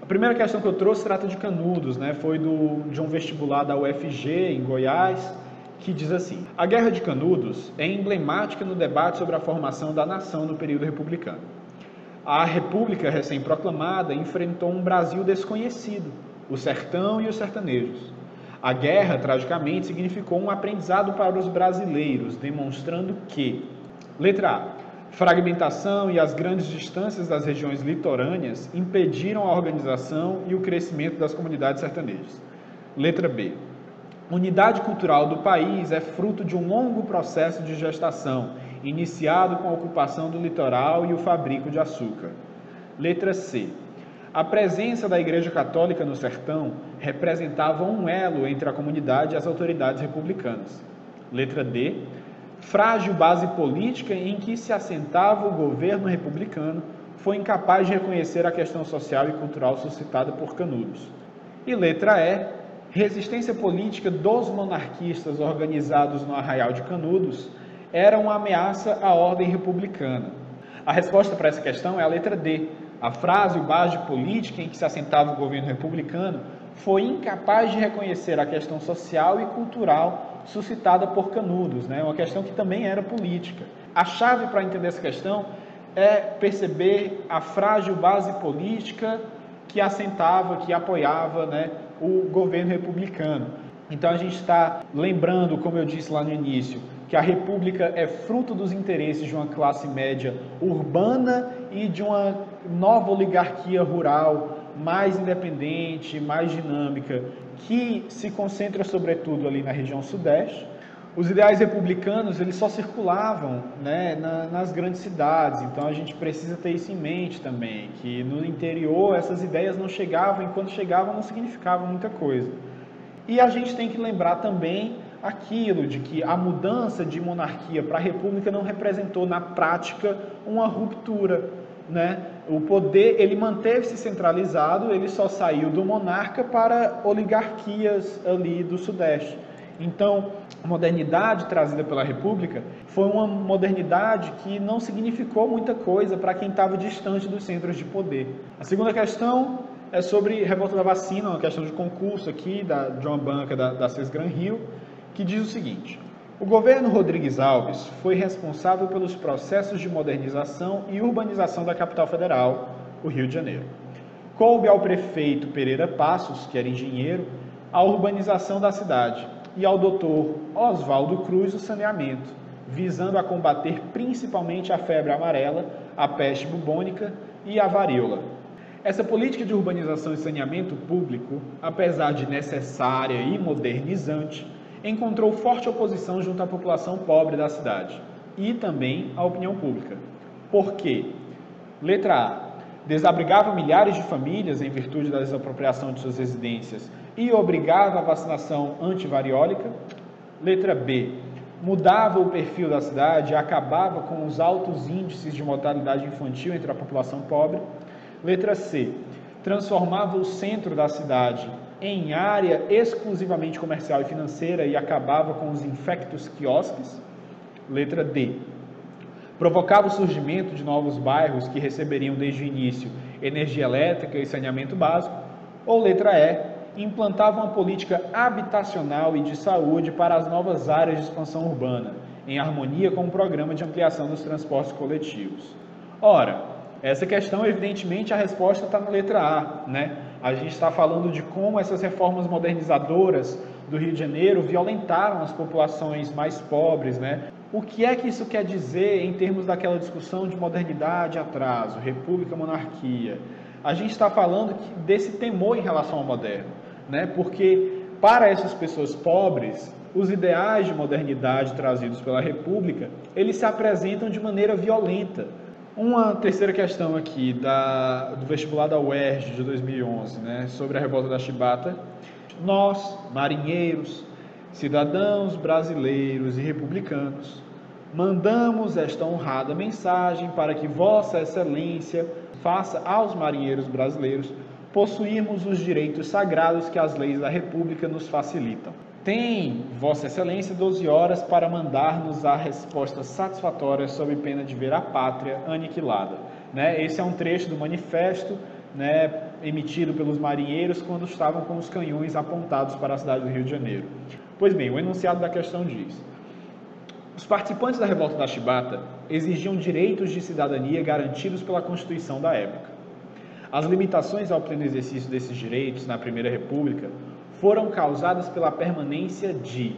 C: A primeira questão que eu trouxe trata de Canudos, né, foi de um vestibular da UFG, em Goiás, que diz assim: a Guerra de Canudos é emblemática no debate sobre a formação da nação no período republicano. A República recém-proclamada enfrentou um Brasil desconhecido, o sertão e os sertanejos. A guerra, tragicamente, significou um aprendizado para os brasileiros, demonstrando que, letra A, fragmentação e as grandes distâncias das regiões litorâneas impediram a organização e o crescimento das comunidades sertanejas. Letra B, unidade cultural do país é fruto de um longo processo de gestação, iniciado com a ocupação do litoral e o fabrico de açúcar. Letra C, a presença da Igreja Católica no sertão representava um elo entre a comunidade e as autoridades republicanas. Letra D, frágil base política em que se assentava o governo republicano foi incapaz de reconhecer a questão social e cultural suscitada por Canudos. E letra E, resistência política dos monarquistas organizados no Arraial de Canudos era uma ameaça à ordem republicana. A resposta para essa questão é a letra D. A frase, base política em que se assentava o governo republicano foi incapaz de reconhecer a questão social e cultural suscitada por Canudos, né? Uma questão que também era política. A chave para entender essa questão é perceber a frágil base política que assentava, que apoiava, né, o governo republicano. Então a gente está lembrando, como eu disse lá no início, que a República é fruto dos interesses de uma classe média urbana e de uma nova oligarquia rural mais independente, mais dinâmica, que se concentra sobretudo ali na região sudeste. Os ideais republicanos, eles só circulavam, né, nas grandes cidades, então a gente precisa ter isso em mente também, que no interior essas ideias não chegavam, e quando chegavam não significavam muita coisa. E a gente tem que lembrar também aquilo de que a mudança de monarquia para a república não representou na prática uma ruptura, né? O poder, ele manteve-se centralizado, ele só saiu do monarca para oligarquias ali do sudeste. Então, a modernidade trazida pela República foi uma modernidade que não significou muita coisa para quem estava distante dos centros de poder. A segunda questão é sobre revolta da vacina, uma questão de concurso aqui de uma banca da Sesgran Rio, que diz o seguinte: o governo Rodrigues Alves foi responsável pelos processos de modernização e urbanização da capital federal, o Rio de Janeiro. Coube ao prefeito Pereira Passos, que era engenheiro, a urbanização da cidade, e ao doutor Oswaldo Cruz o saneamento, visando a combater principalmente a febre amarela, a peste bubônica e a varíola. Essa política de urbanização e saneamento público, apesar de necessária e modernizante, encontrou forte oposição junto à população pobre da cidade e também à opinião pública. Por quê? Letra A. Desabrigava milhares de famílias em virtude da desapropriação de suas residências e obrigava a vacinação antivariólica. Letra B. Mudava o perfil da cidade e acabava com os altos índices de mortalidade infantil entre a população pobre. Letra C. Transformava o centro da cidade em área exclusivamente comercial e financeira e acabava com os infectos quiosques. Letra D. Provocava o surgimento de novos bairros que receberiam desde o início energia elétrica e saneamento básico. Ou letra E. Implantava uma política habitacional e de saúde para as novas áreas de expansão urbana, em harmonia com o programa de ampliação dos transportes coletivos. Ora, essa questão, evidentemente, a resposta está na letra A, né? A gente está falando de como essas reformas modernizadoras do Rio de Janeiro violentaram as populações mais pobres, né? O que é que isso quer dizer em termos daquela discussão de modernidade e atraso, república, monarquia? A gente está falando desse temor em relação ao moderno, né? Porque para essas pessoas pobres, os ideais de modernidade trazidos pela república, eles se apresentam de maneira violenta. Uma terceira questão aqui do vestibular da UERJ de 2011, né, sobre a revolta da Chibata. Nós, marinheiros, cidadãos brasileiros e republicanos, mandamos esta honrada mensagem para que Vossa Excelência faça aos marinheiros brasileiros possuirmos os direitos sagrados que as leis da República nos facilitam. Tem Vossa Excelência 12 horas para mandar-nos a resposta satisfatória sob pena de ver a pátria aniquilada. Né? Esse é um trecho do manifesto, né, emitido pelos marinheiros quando estavam com os canhões apontados para a cidade do Rio de Janeiro. Pois bem, o enunciado da questão diz: os participantes da revolta da Chibata exigiam direitos de cidadania garantidos pela Constituição da época. As limitações ao pleno exercício desses direitos na Primeira República foram causadas pela permanência de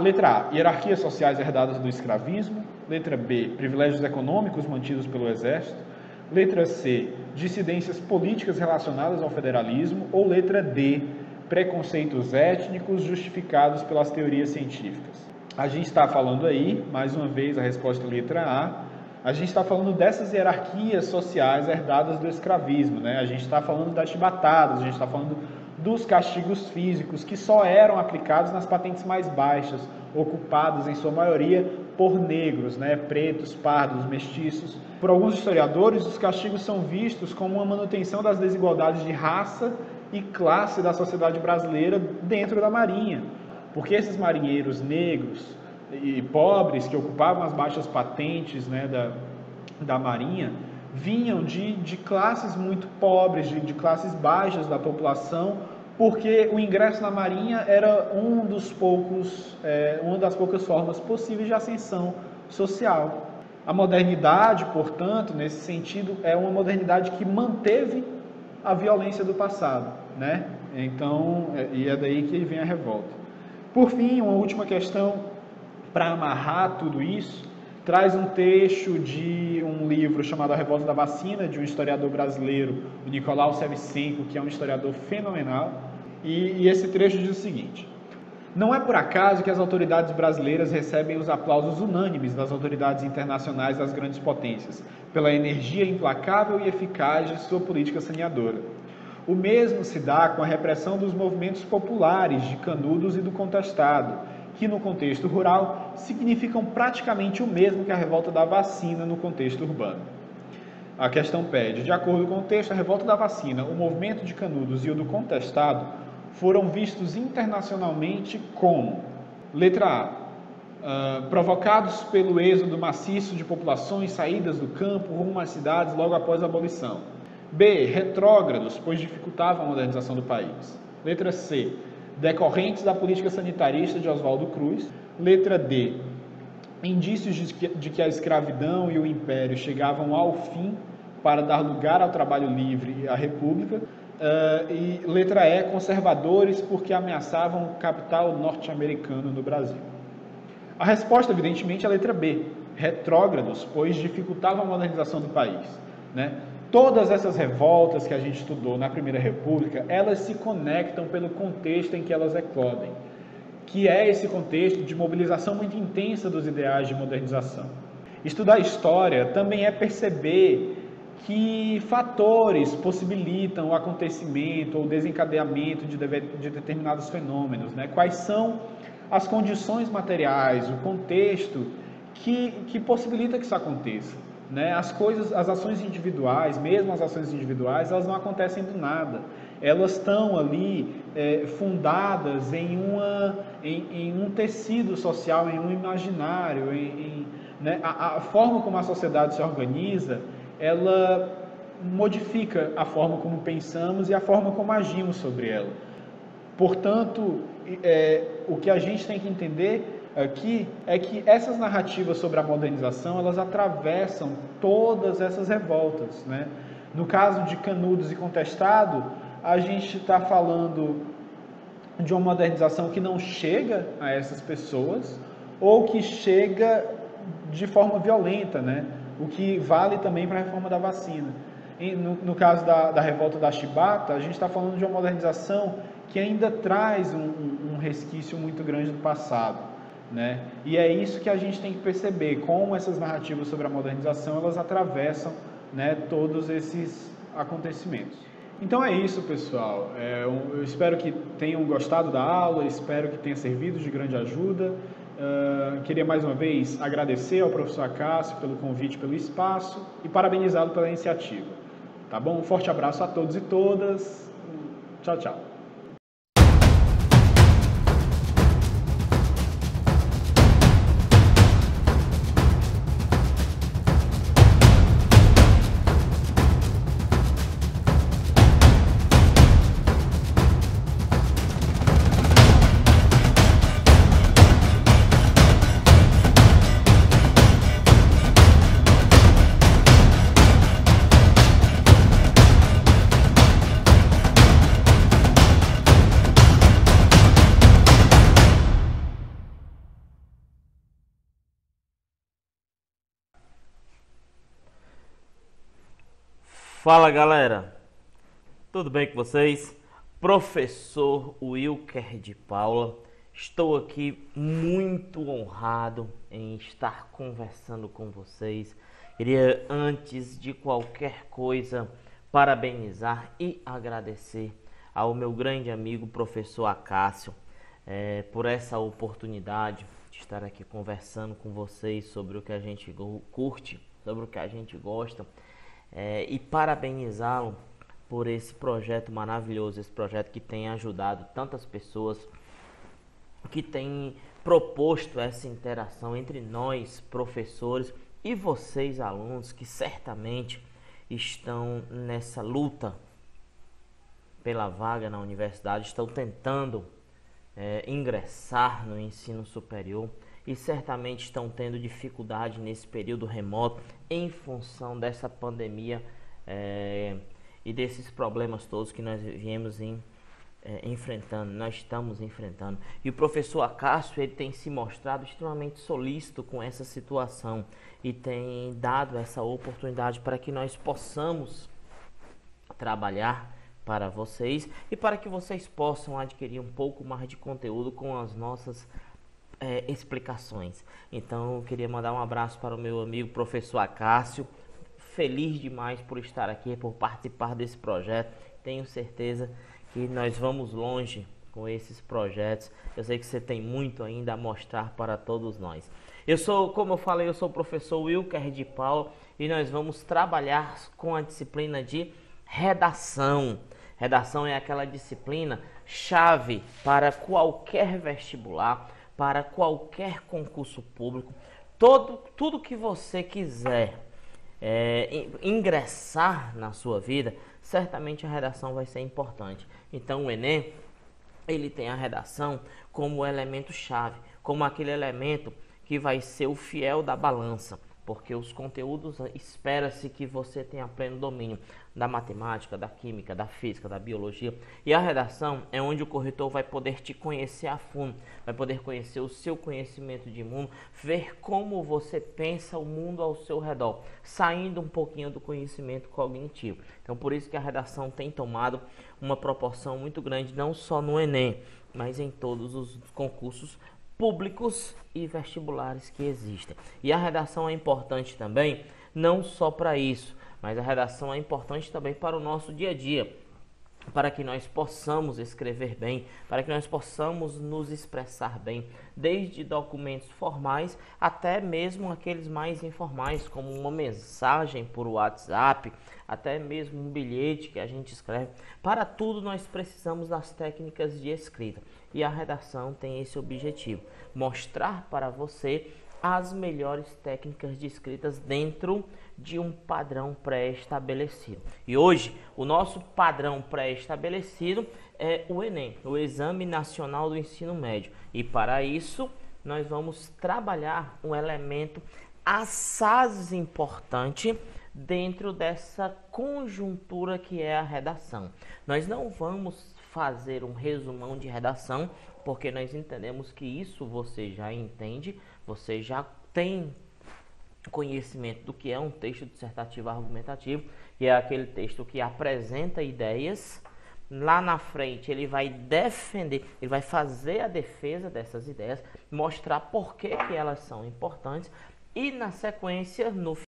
C: letra A, hierarquias sociais herdadas do escravismo. Letra B, privilégios econômicos mantidos pelo Exército. Letra C, dissidências políticas relacionadas ao federalismo. Ou letra D, preconceitos étnicos justificados pelas teorias científicas. A gente está falando aí, mais uma vez, a resposta é letra A. A gente está falando dessas hierarquias sociais herdadas do escravismo, né? A gente está falando das chibatadas, a gente está falando dos castigos físicos que só eram aplicados nas patentes mais baixas, ocupadas em sua maioria por negros, né? Pretos, pardos, mestiços. Por alguns historiadores, os castigos são vistos como uma manutenção das desigualdades de raça e classe da sociedade brasileira dentro da Marinha, porque esses marinheiros negros e pobres que ocupavam as baixas patentes, né, da Marinha, vinham de classes muito pobres, de classes baixas da população, porque o ingresso na Marinha era uma das poucas formas possíveis de ascensão social. A modernidade, portanto, nesse sentido, é uma modernidade que manteve a violência do passado, né? Então, e é daí que vem a revolta. Por fim, uma última questão para amarrar tudo isso, traz um trecho de um livro chamado A Revolta da Vacina, de um historiador brasileiro, o Nicolau Sevchenko, que é um historiador fenomenal, e esse trecho diz o seguinte: não é por acaso que as autoridades brasileiras recebem os aplausos unânimes das autoridades internacionais das grandes potências, pela energia implacável e eficaz de sua política saneadora. O mesmo se dá com a repressão dos movimentos populares de Canudos e do Contestado, que no contexto rural significam praticamente o mesmo que a revolta da vacina no contexto urbano. A questão pede: de acordo com o texto, a revolta da vacina, o movimento de Canudos e o do Contestado foram vistos internacionalmente como, letra A, provocados pelo êxodo maciço de populações saídas do campo rumo às cidades logo após a abolição. B, retrógrados, pois dificultavam a modernização do país. Letra C, decorrentes da política sanitarista de Oswaldo Cruz. Letra D, indícios de que a escravidão e o império chegavam ao fim para dar lugar ao trabalho livre e à república. E letra E, conservadores porque ameaçavam o capital norte-americano no Brasil. A resposta, evidentemente, é a letra B, retrógrados, pois dificultavam a modernização do país, né? Todas essas revoltas que a gente estudou na Primeira República, elas se conectam pelo contexto em que elas eclodem, que é esse contexto de mobilização muito intensa dos ideais de modernização. Estudar história também é perceber que fatores possibilitam o acontecimento ou desencadeamento de determinados fenômenos, né? Quais são as condições materiais, o contexto que possibilita que isso aconteça, né? As ações individuais, mesmo as ações individuais, elas não acontecem do nada. Elas estão ali fundadas em um tecido social, em um imaginário, né? A forma como a sociedade se organiza, ela modifica a forma como pensamos e a forma como agimos sobre ela. Portanto, o que a gente tem que entender aqui é que essas narrativas sobre a modernização, elas atravessam todas essas revoltas, né? No caso de Canudos e Contestado, a gente está falando de uma modernização que não chega a essas pessoas ou que chega de forma violenta, né? O que vale também para a reforma da vacina. E no caso da revolta da Chibata, a gente está falando de uma modernização que ainda traz um resquício muito grande do passado, né? E é isso que a gente tem que perceber, como essas narrativas sobre a modernização, elas atravessam, né, todos esses acontecimentos. Então é isso, pessoal. Eu espero que tenham gostado da aula, espero que tenha servido de grande ajuda. Queria mais uma vez agradecer ao professor Acácio pelo convite, pelo espaço e parabenizá-lo pela iniciativa. Tá bom? Um forte abraço a todos e todas. Tchau, tchau.
D: Fala galera, tudo bem com vocês? Professor Wilker de Paula, estou aqui muito honrado em estar conversando com vocês. Queria, antes de qualquer coisa, parabenizar e agradecer ao meu grande amigo professor Acácio por essa oportunidade de estar aqui conversando com vocês sobre o que a gente curte, sobre o que a gente gosta. E parabenizá-lo por esse projeto maravilhoso, esse projeto que tem ajudado tantas pessoas, que tem proposto essa interação entre nós, professores, e vocês, alunos, que certamente estão nessa luta pela vaga na universidade, estão tentando ingressar no ensino superior e certamente estão tendo dificuldade nesse período remoto em função dessa pandemia e desses problemas todos que nós viemos enfrentando, nós estamos enfrentando. E o professor Acácio, ele tem se mostrado extremamente solícito com essa situação e tem dado essa oportunidade para que nós possamos trabalhar para vocês e para que vocês possam adquirir um pouco mais de conteúdo com as nossas explicações. Então eu queria mandar um abraço para o meu amigo professor Acácio, feliz demais por estar aqui, por participar desse projeto. Tenho certeza que nós vamos longe com esses projetos. Eu sei que você tem muito ainda a mostrar para todos nós. Como eu falei, eu sou o professor Wilker de Paula e nós vamos trabalhar com a disciplina de redação. Redação é aquela disciplina chave para qualquer vestibular, para qualquer concurso público. Tudo que você quiser ingressar na sua vida, certamente a redação vai ser importante. Então o Enem, ele tem a redação como elemento chave, como aquele elemento que vai ser o fiel da balança, porque os conteúdos, espera-se que você tenha pleno domínio da matemática, da química, da física, da biologia. E a redação é onde o corretor vai poder te conhecer a fundo, vai poder conhecer o seu conhecimento de mundo, ver como você pensa o mundo ao seu redor, saindo um pouquinho do conhecimento cognitivo. Então, por isso que a redação tem tomado uma proporção muito grande, não só no Enem, mas em todos os concursos públicos e vestibulares que existem. E a redação é importante também, não só para isso, mas a redação é importante também para o nosso dia a dia, para que nós possamos escrever bem, para que nós possamos nos expressar bem, desde documentos formais até mesmo aqueles mais informais, como uma mensagem por WhatsApp, até mesmo um bilhete que a gente escreve. Para tudo nós precisamos das técnicas de escrita, e a redação tem esse objetivo: mostrar para você as melhores técnicas de escritas dentro de um padrão pré-estabelecido. E hoje, o nosso padrão pré-estabelecido é o Enem, o Exame Nacional do Ensino Médio. E para isso, nós vamos trabalhar um elemento assaz importante dentro dessa conjuntura que é a redação. Nós não vamos fazer um resumão de redação, porque nós entendemos que isso você já entende, você já tem conhecimento do que é um texto dissertativo argumentativo, que é aquele texto que apresenta ideias. Lá na frente ele vai defender, ele vai fazer a defesa dessas ideias, mostrar por que elas são importantes, e na sequência, no final,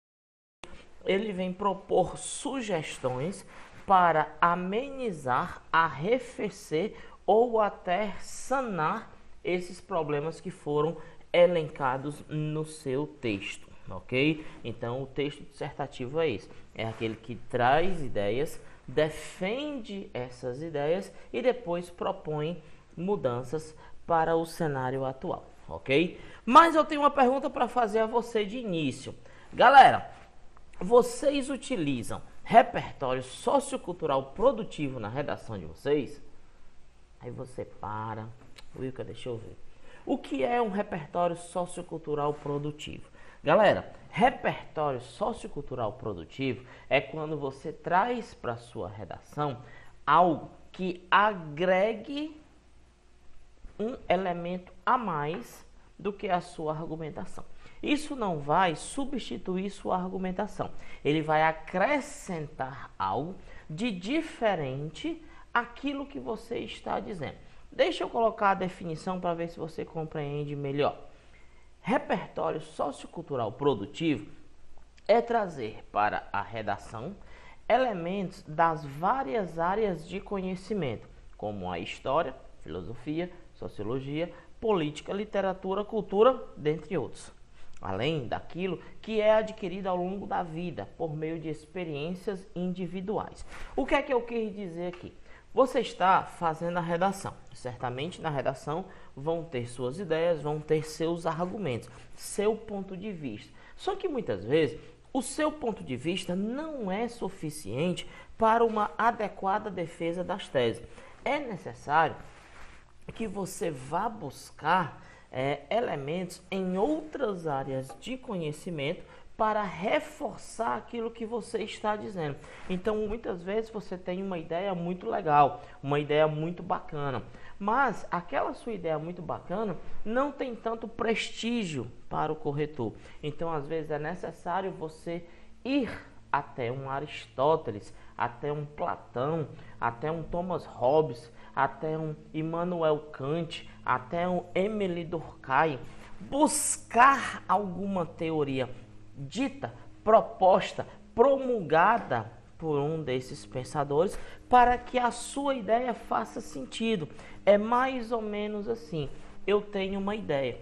D: ele vem propor sugestões para amenizar, arrefecer ou até sanar esses problemas que foram elencados no seu texto, ok? Então, o texto dissertativo é esse, é aquele que traz ideias, defende essas ideias e depois propõe mudanças para o cenário atual, ok? Mas eu tenho uma pergunta para fazer a você de início. Galera, vocês utilizam repertório sociocultural produtivo na redação de vocês? Aí você para, Wilker, deixa eu ver. O que é um repertório sociocultural produtivo? Galera, repertório sociocultural produtivo é quando você traz para a sua redação algo que agregue um elemento a mais do que a sua argumentação. Isso não vai substituir sua argumentação. Ele vai acrescentar algo de diferente àquilo que você está dizendo. Deixa eu colocar a definição para ver se você compreende melhor. Repertório sociocultural produtivo é trazer para a redação elementos das várias áreas de conhecimento, como a história, filosofia, sociologia, política, literatura, cultura, dentre outros. Além daquilo que é adquirido ao longo da vida, por meio de experiências individuais. O que é que eu quis dizer aqui? Você está fazendo a redação. Certamente na redação vão ter suas ideias, vão ter seus argumentos, seu ponto de vista. Só que muitas vezes o seu ponto de vista não é suficiente para uma adequada defesa das teses. É necessário que você vá buscar elementos em outras áreas de conhecimento para reforçar aquilo que você está dizendo. Então, muitas vezes você tem uma ideia muito legal, uma ideia muito bacana, mas aquela sua ideia muito bacana não tem tanto prestígio para o corretor. Então, às vezes é necessário você ir até um Aristóteles, até um Platão, até um Thomas Hobbes, até um Immanuel Kant, até um Émile Durkheim, buscar alguma teoria dita, proposta, promulgada por um desses pensadores para que a sua ideia faça sentido. É mais ou menos assim: eu tenho uma ideia,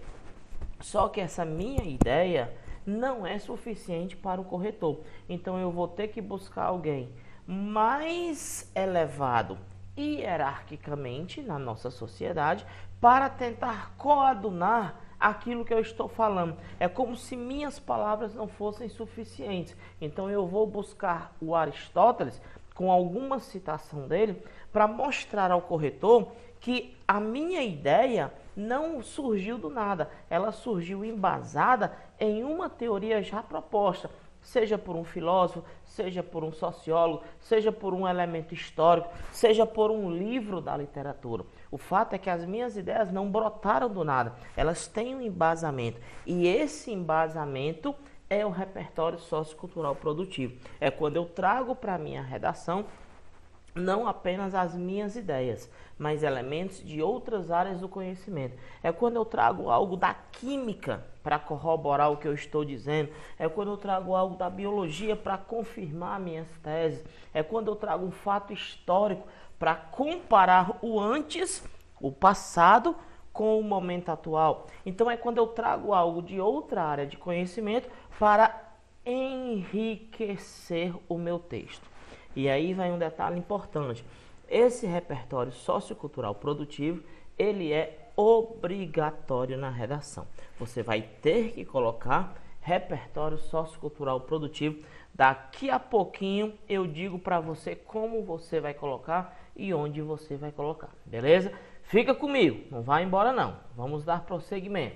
D: só que essa minha ideia não é suficiente para o corretor. Então eu vou ter que buscar alguém mais elevado hierarquicamente na nossa sociedade para tentar coadunar aquilo que eu estou falando. É como se minhas palavras não fossem suficientes. Então eu vou buscar o Aristóteles com alguma citação dele para mostrar ao corretor que a minha ideia não surgiu do nada. Ela surgiu embasada em uma teoria já proposta, seja por um filósofo, seja por um sociólogo, seja por um elemento histórico, seja por um livro da literatura. O fato é que as minhas ideias não brotaram do nada, elas têm um embasamento, e esse embasamento é o repertório sociocultural produtivo. É quando eu trago para a minha redação não apenas as minhas ideias, mas elementos de outras áreas do conhecimento. É quando eu trago algo da química para corroborar o que eu estou dizendo. É quando eu trago algo da biologia para confirmar minhas teses. É quando eu trago um fato histórico para comparar o antes, o passado, com o momento atual. Então é quando eu trago algo de outra área de conhecimento para enriquecer o meu texto. E aí vai um detalhe importante. Esse repertório sociocultural produtivo, ele é obrigatório na redação. Você vai ter que colocar repertório sociocultural produtivo. Daqui a pouquinho eu digo para você como você vai colocar e onde você vai colocar, beleza? Fica comigo, não vai embora não. Vamos dar prosseguimento.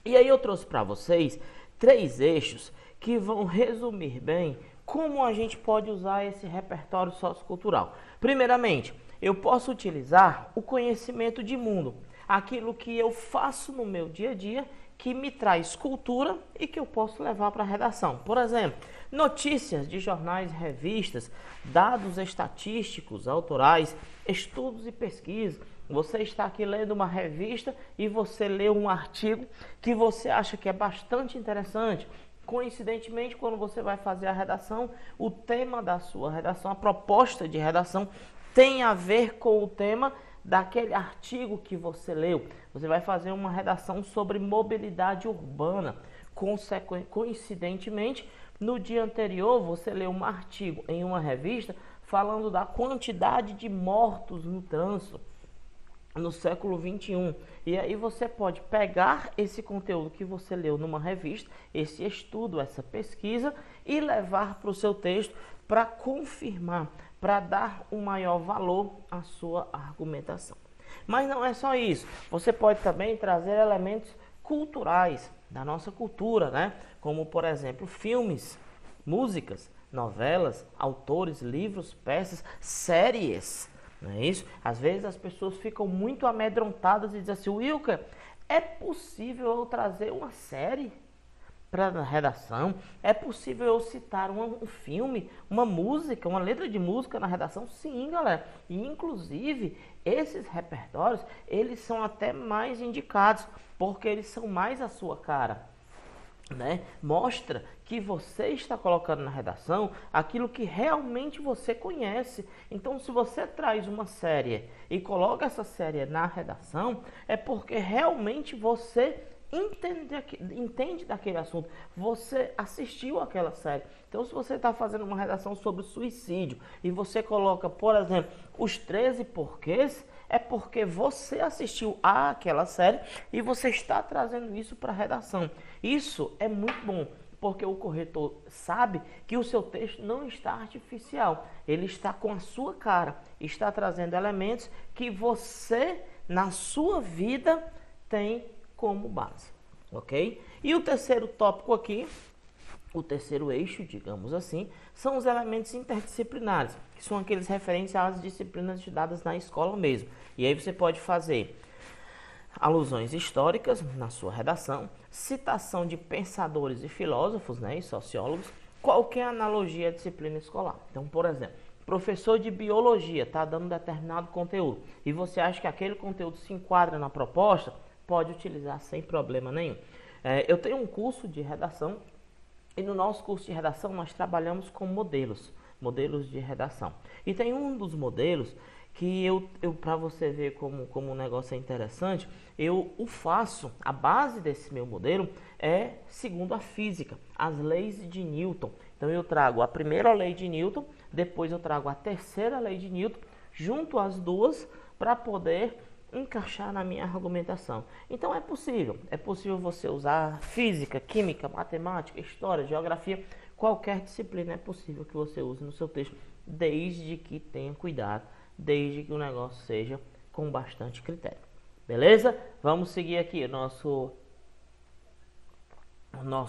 D: E aí eu trouxe para vocês 3 eixos que vão resumir bem como a gente pode usar esse repertório sociocultural. Primeiramente, eu posso utilizar o conhecimento de mundo, aquilo que eu faço no meu dia a dia, que me traz cultura e que eu posso levar para a redação. Por exemplo, notícias de jornais e revistas, dados estatísticos, autorais, estudos e pesquisas. Você está aqui lendo uma revista e você lê um artigo que você acha que é bastante interessante. Coincidentemente, quando você vai fazer a redação, o tema da sua redação, a proposta de redação, tem a ver com o tema daquele artigo que você leu. Você vai fazer uma redação sobre mobilidade urbana. Coincidentemente, no dia anterior, você leu um artigo em uma revista falando da quantidade de mortos no trânsito no século 21. E aí você pode pegar esse conteúdo que você leu numa revista, esse estudo, essa pesquisa, e levar para o seu texto para confirmar, para dar um maior valor à sua argumentação. Mas não é só isso. Você pode também trazer elementos culturais da nossa cultura, né? Como, por exemplo, filmes, músicas, novelas, autores, livros, peças, séries. Não é isso? Às vezes as pessoas ficam muito amedrontadas e dizem assim: Wilker, é possível eu trazer uma série para a redação? É possível eu citar um filme, uma música, uma letra de música na redação? Sim, galera. E inclusive esses repertórios, eles são até mais indicados, porque eles são mais a sua cara. Né? Mostra que você está colocando na redação aquilo que realmente você conhece. Então, se você traz uma série e coloca essa série na redação, é porque realmente você entende daquele assunto, você assistiu aquela série. Então, se você está fazendo uma redação sobre suicídio e você coloca, por exemplo, os 13 porquês, é porque você assistiu àquela série e você está trazendo isso para a redação. Isso é muito bom, porque o corretor sabe que o seu texto não está artificial, ele está com a sua cara, está trazendo elementos que você, na sua vida, tem como base, ok? E o terceiro tópico aqui, o terceiro eixo, digamos assim, são os elementos interdisciplinares, que são aqueles referentes às disciplinas estudadas na escola mesmo. E aí você pode fazer alusões históricas na sua redação, citação de pensadores e filósofos, né, e sociólogos, qualquer analogia à disciplina escolar. Então, por exemplo, professor de biologia está dando determinado conteúdo e você acha que aquele conteúdo se enquadra na proposta, pode utilizar sem problema nenhum. Eu tenho um curso de redação e no nosso curso de redação nós trabalhamos com modelos de redação. E tem um dos modelos que eu para você ver como o negócio é interessante, eu o faço, a base desse meu modelo é segundo a física, as leis de Newton. Então eu trago a primeira lei de Newton, depois eu trago a terceira lei de Newton, junto as duas para poder encaixar na minha argumentação. Então é possível você usar física, química, matemática, história, geografia, qualquer disciplina é possível que você use no seu texto, desde que tenha cuidado, desde que o negócio seja com bastante critério. Beleza? Vamos seguir aqui o nosso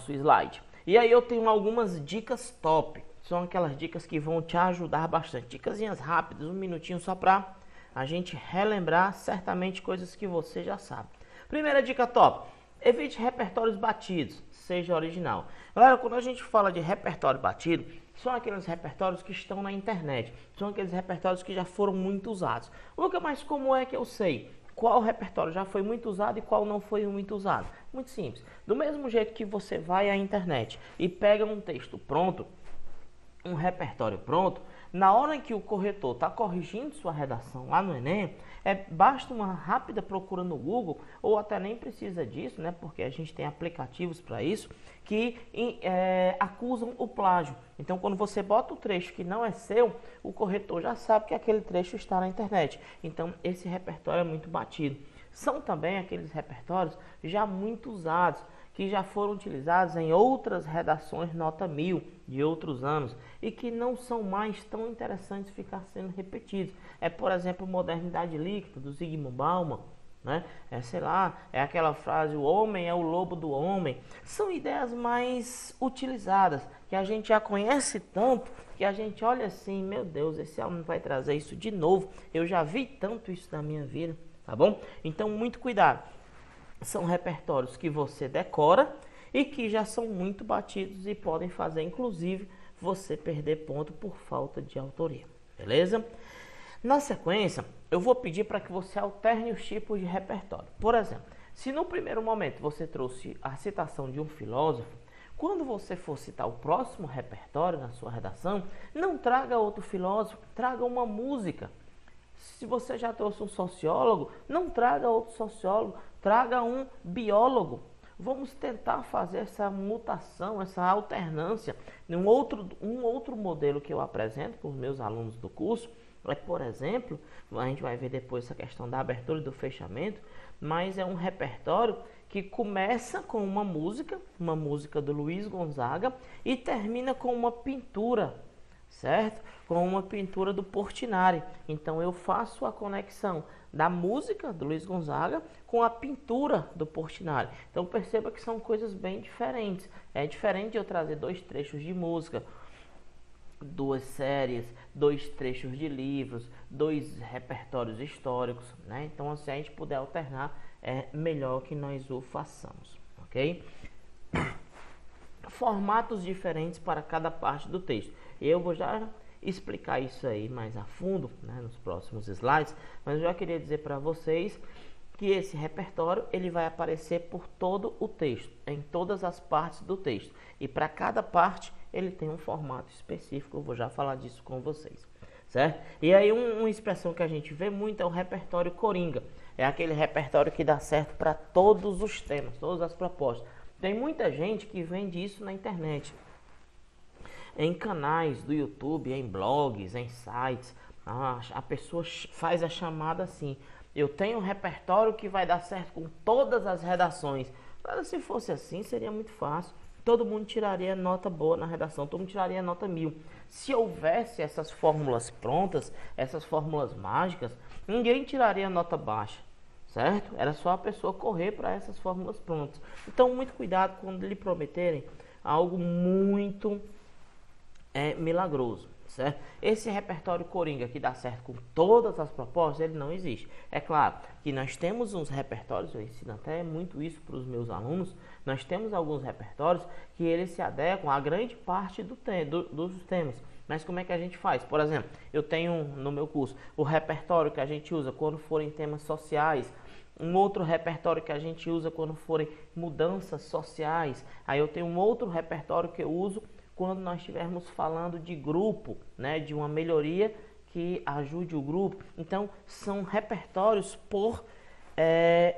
D: slide. E aí eu tenho algumas dicas top, são aquelas dicas que vão te ajudar bastante, dicasinhas rápidas, um minutinho só para a gente relembrar certamente coisas que você já sabe. Primeira dica top: evite repertórios batidos, seja original. Galera, quando a gente fala de repertório batido, são aqueles repertórios que estão na internet, são aqueles repertórios que já foram muito usados. Luca, mas como é que eu sei qual repertório já foi muito usado e qual não foi muito usado? Muito simples. Do mesmo jeito que você vai à internet e pega um texto pronto, um repertório pronto, na hora em que o corretor está corrigindo sua redação lá no Enem, basta uma rápida procura no Google, ou até nem precisa disso, né, porque a gente tem aplicativos para isso, que acusam o plágio. Então, quando você bota o trecho que não é seu, o corretor já sabe que aquele trecho está na internet. Então, esse repertório é muito batido. São também aqueles repertórios já muito usados, que já foram utilizados em outras redações nota 1000 de outros anos e que não são mais tão interessantes ficar sendo repetidos. Por exemplo, Modernidade Líquida, do Zygmunt Bauman, né? Sei lá, aquela frase, o homem é o lobo do homem. São ideias mais utilizadas, que a gente já conhece tanto, que a gente olha assim, meu Deus, esse aluno vai trazer isso de novo, eu já vi tanto isso na minha vida, tá bom? Então, muito cuidado. São repertórios que você decora e que já são muito batidos e podem fazer, inclusive, você perder ponto por falta de autoria, beleza? Na sequência, eu vou pedir para que você alterne os tipos de repertório. Por exemplo, se no primeiro momento você trouxe a citação de um filósofo, quando você for citar o próximo repertório na sua redação, não traga outro filósofo, traga uma música. Se você já trouxe um sociólogo, não traga outro sociólogo, traga um biólogo. Vamos tentar fazer essa mutação, essa alternância. Um outro modelo que eu apresento para os meus alunos do curso por exemplo, a gente vai ver depois essa questão da abertura e do fechamento, mas é um repertório que começa com uma música do Luiz Gonzaga e termina com uma pintura, certo? Com uma pintura do Portinari. Então eu faço a conexão da música do Luiz Gonzaga com a pintura do Portinari. Então perceba que são coisas bem diferentes. É diferente de eu trazer 2 trechos de música, 2 séries, 2 trechos de livros, 2 repertórios históricos, né? Então, se a gente puder alternar, é melhor que nós o façamos, ok? Formatos diferentes para cada parte do texto. Eu vou já explicar isso aí mais a fundo, né, nos próximos slides, mas eu já queria dizer para vocês que esse repertório ele vai aparecer por todo o texto, em todas as partes do texto, e para cada parte ele tem um formato específico. Eu vou já falar disso com vocês, certo? E aí uma expressão que a gente vê muito é o repertório coringa. É aquele repertório que dá certo para todos os temas, todas as propostas. Tem muita gente que vende isso na internet, em canais do YouTube, em blogs, em sites. A pessoa faz a chamada assim: eu tenho um repertório que vai dar certo com todas as redações. Mas se fosse assim, seria muito fácil. Todo mundo tiraria nota boa na redação, todo mundo tiraria nota 1000. Se houvesse essas fórmulas prontas, essas fórmulas mágicas, ninguém tiraria nota baixa, certo? Era só a pessoa correr para essas fórmulas prontas. Então, muito cuidado quando lhe prometerem algo muito milagroso, certo? Esse repertório coringa que dá certo com todas as propostas, ele não existe. É claro que nós temos uns repertórios, eu ensino até muito isso para os meus alunos, nós temos alguns repertórios que eles se adequam a grande parte dos temas. Mas como é que a gente faz? Por exemplo, eu tenho no meu curso o repertório que a gente usa quando forem temas sociais, um outro repertório que a gente usa quando forem mudanças sociais, aí eu tenho um outro repertório que eu uso quando nós estivermos falando de grupo, né, de uma melhoria que ajude o grupo. Então, são repertórios por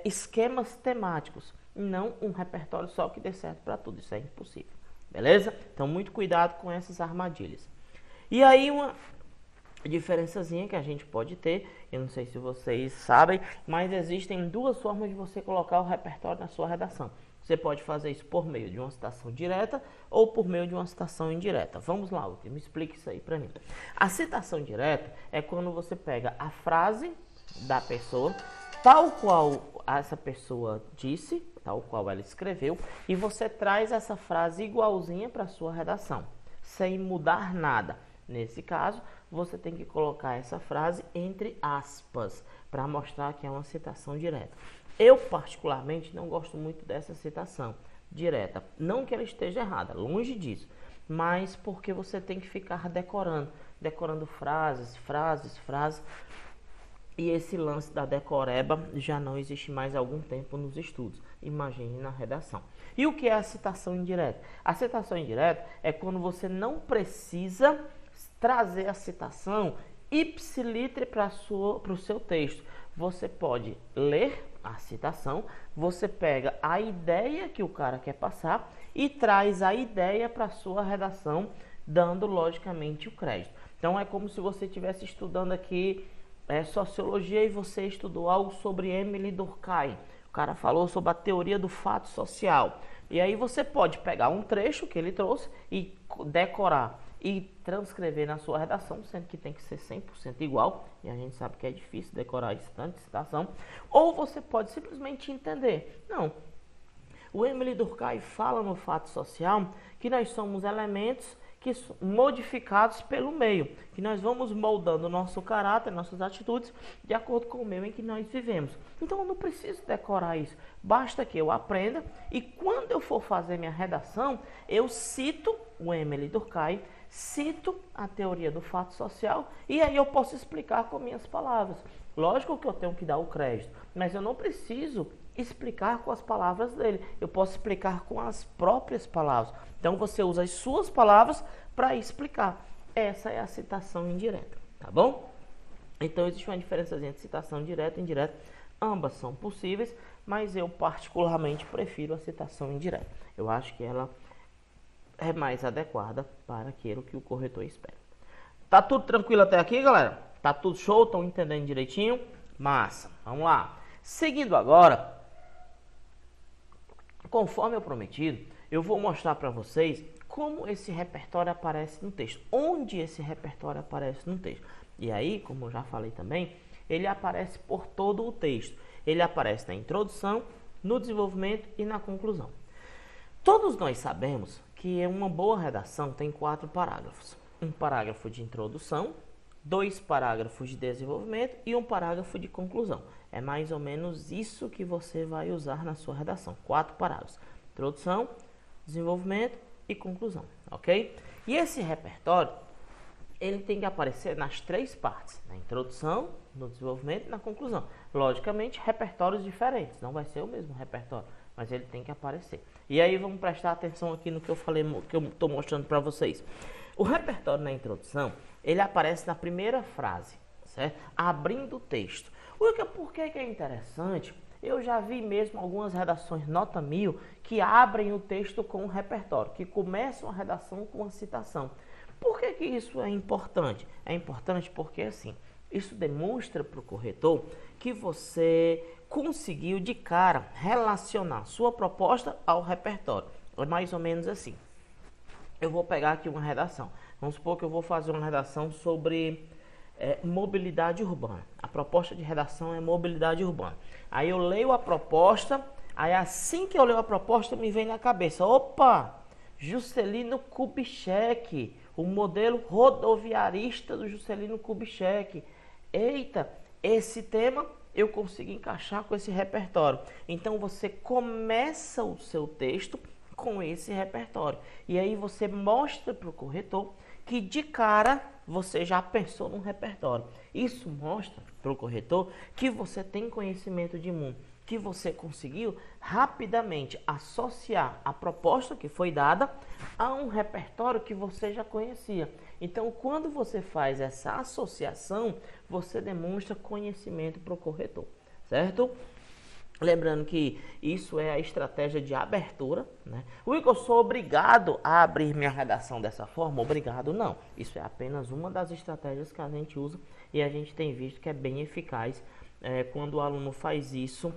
D: esquemas temáticos, não um repertório só que dê certo para tudo. Isso é impossível, beleza? Então, muito cuidado com essas armadilhas. E aí, uma diferençazinha que a gente pode ter, eu não sei se vocês sabem, mas existem 2 formas de você colocar o repertório na sua redação. Você pode fazer isso por meio de uma citação direta ou por meio de uma citação indireta. Vamos lá, Luke, me explique isso aí para mim. A citação direta é quando você pega a frase da pessoa, tal qual essa pessoa disse, tal qual ela escreveu, e você traz essa frase igualzinha para a sua redação, sem mudar nada. Nesse caso, você tem que colocar essa frase entre aspas, para mostrar que é uma citação direta. Eu, particularmente, não gosto muito dessa citação direta. Não que ela esteja errada, longe disso. mas porque você tem que ficar decorando frases. E esse lance da decoreba já não existe mais há algum tempo nos estudos. Imagine na redação. E o que é a citação indireta? A citação indireta é quando você não precisa trazer a citação ipsiliter para o seu texto. Você pode ler a citação, você pega a ideia que o cara quer passar e traz a ideia para a sua redação, dando logicamente o crédito. Então é como se você estivesse estudando aqui sociologia e você estudou algo sobre Emile Durkheim. O cara falou sobre a teoria do fato social. E aí você pode pegar um trecho que ele trouxe e decorar e transcrever na sua redação, sendo que tem que ser 100% igual, e a gente sabe que é difícil decorar esse tanto de citação, ou você pode simplesmente entender. Não, o Emile Durkheim fala no fato social que nós somos elementos que modificados pelo meio, que nós vamos moldando o nosso caráter, nossas atitudes, de acordo com o meio em que nós vivemos. Então eu não preciso decorar isso, basta que eu aprenda e quando eu for fazer minha redação, eu cito o Emile Durkheim, cito a teoria do fato social e aí eu posso explicar com minhas palavras. Lógico que eu tenho que dar o crédito, mas eu não preciso explicar com as palavras dele, eu posso explicar com as próprias palavras. Então você usa as suas palavras para explicar. Essa é a citação indireta, tá bom? Então existe uma diferença entre citação direta e indireta. Ambas são possíveis, mas eu particularmente prefiro a citação indireta. Eu acho que ela é mais adequada para aquilo que o corretor espera. Tá tudo tranquilo até aqui, galera? Tá tudo show? Estão entendendo direitinho? Massa! Vamos lá! Seguindo agora, conforme eu prometido, eu vou mostrar para vocês como esse repertório aparece no texto, onde esse repertório aparece no texto. E aí, como eu já falei também, ele aparece por todo o texto. Ele aparece na introdução, no desenvolvimento e na conclusão. Todos nós sabemos que uma boa redação tem 4 parágrafos. Um parágrafo de introdução, 2 parágrafos de desenvolvimento e um parágrafo de conclusão. É mais ou menos isso que você vai usar na sua redação. 4 parágrafos. Introdução, desenvolvimento e conclusão, ok? E esse repertório, ele tem que aparecer nas 3 partes. Na introdução, no desenvolvimento e na conclusão. Logicamente, repertórios diferentes. Não vai ser o mesmo repertório, mas ele tem que aparecer. E aí vamos prestar atenção aqui no que eu falei, que eu estou mostrando para vocês. O repertório na introdução, ele aparece na primeira frase, certo? Abrindo o texto. Por que é interessante? Eu já vi mesmo algumas redações nota 1000 que abrem o texto com um repertório, que começam a redação com uma citação. Por que isso é importante? É importante porque, assim, isso demonstra para o corretor que você conseguiu de cara relacionar sua proposta ao repertório. É mais ou menos assim. Eu vou pegar aqui uma redação. Vamos supor que eu vou fazer uma redação sobre mobilidade urbana. A proposta de redação é mobilidade urbana. Aí eu leio a proposta, aí assim que eu leio a proposta me vem na cabeça, opa, Juscelino Kubitschek, o modelo rodoviarista do Juscelino Kubitschek. Eita, esse tema eu consigo encaixar com esse repertório. Então você começa o seu texto com esse repertório. E aí você mostra para o corretor que de cara você já pensou num repertório. Isso mostra para o corretor que você tem conhecimento de mundo, que você conseguiu rapidamente associar a proposta que foi dada a um repertório que você já conhecia. Então, quando você faz essa associação, você demonstra conhecimento para o corretor, certo? Lembrando que isso é a estratégia de abertura, né? Eu sou obrigado a abrir minha redação dessa forma? Obrigado, não. Isso é apenas uma das estratégias que a gente usa e a gente tem visto que é bem eficaz. Quando o aluno faz isso,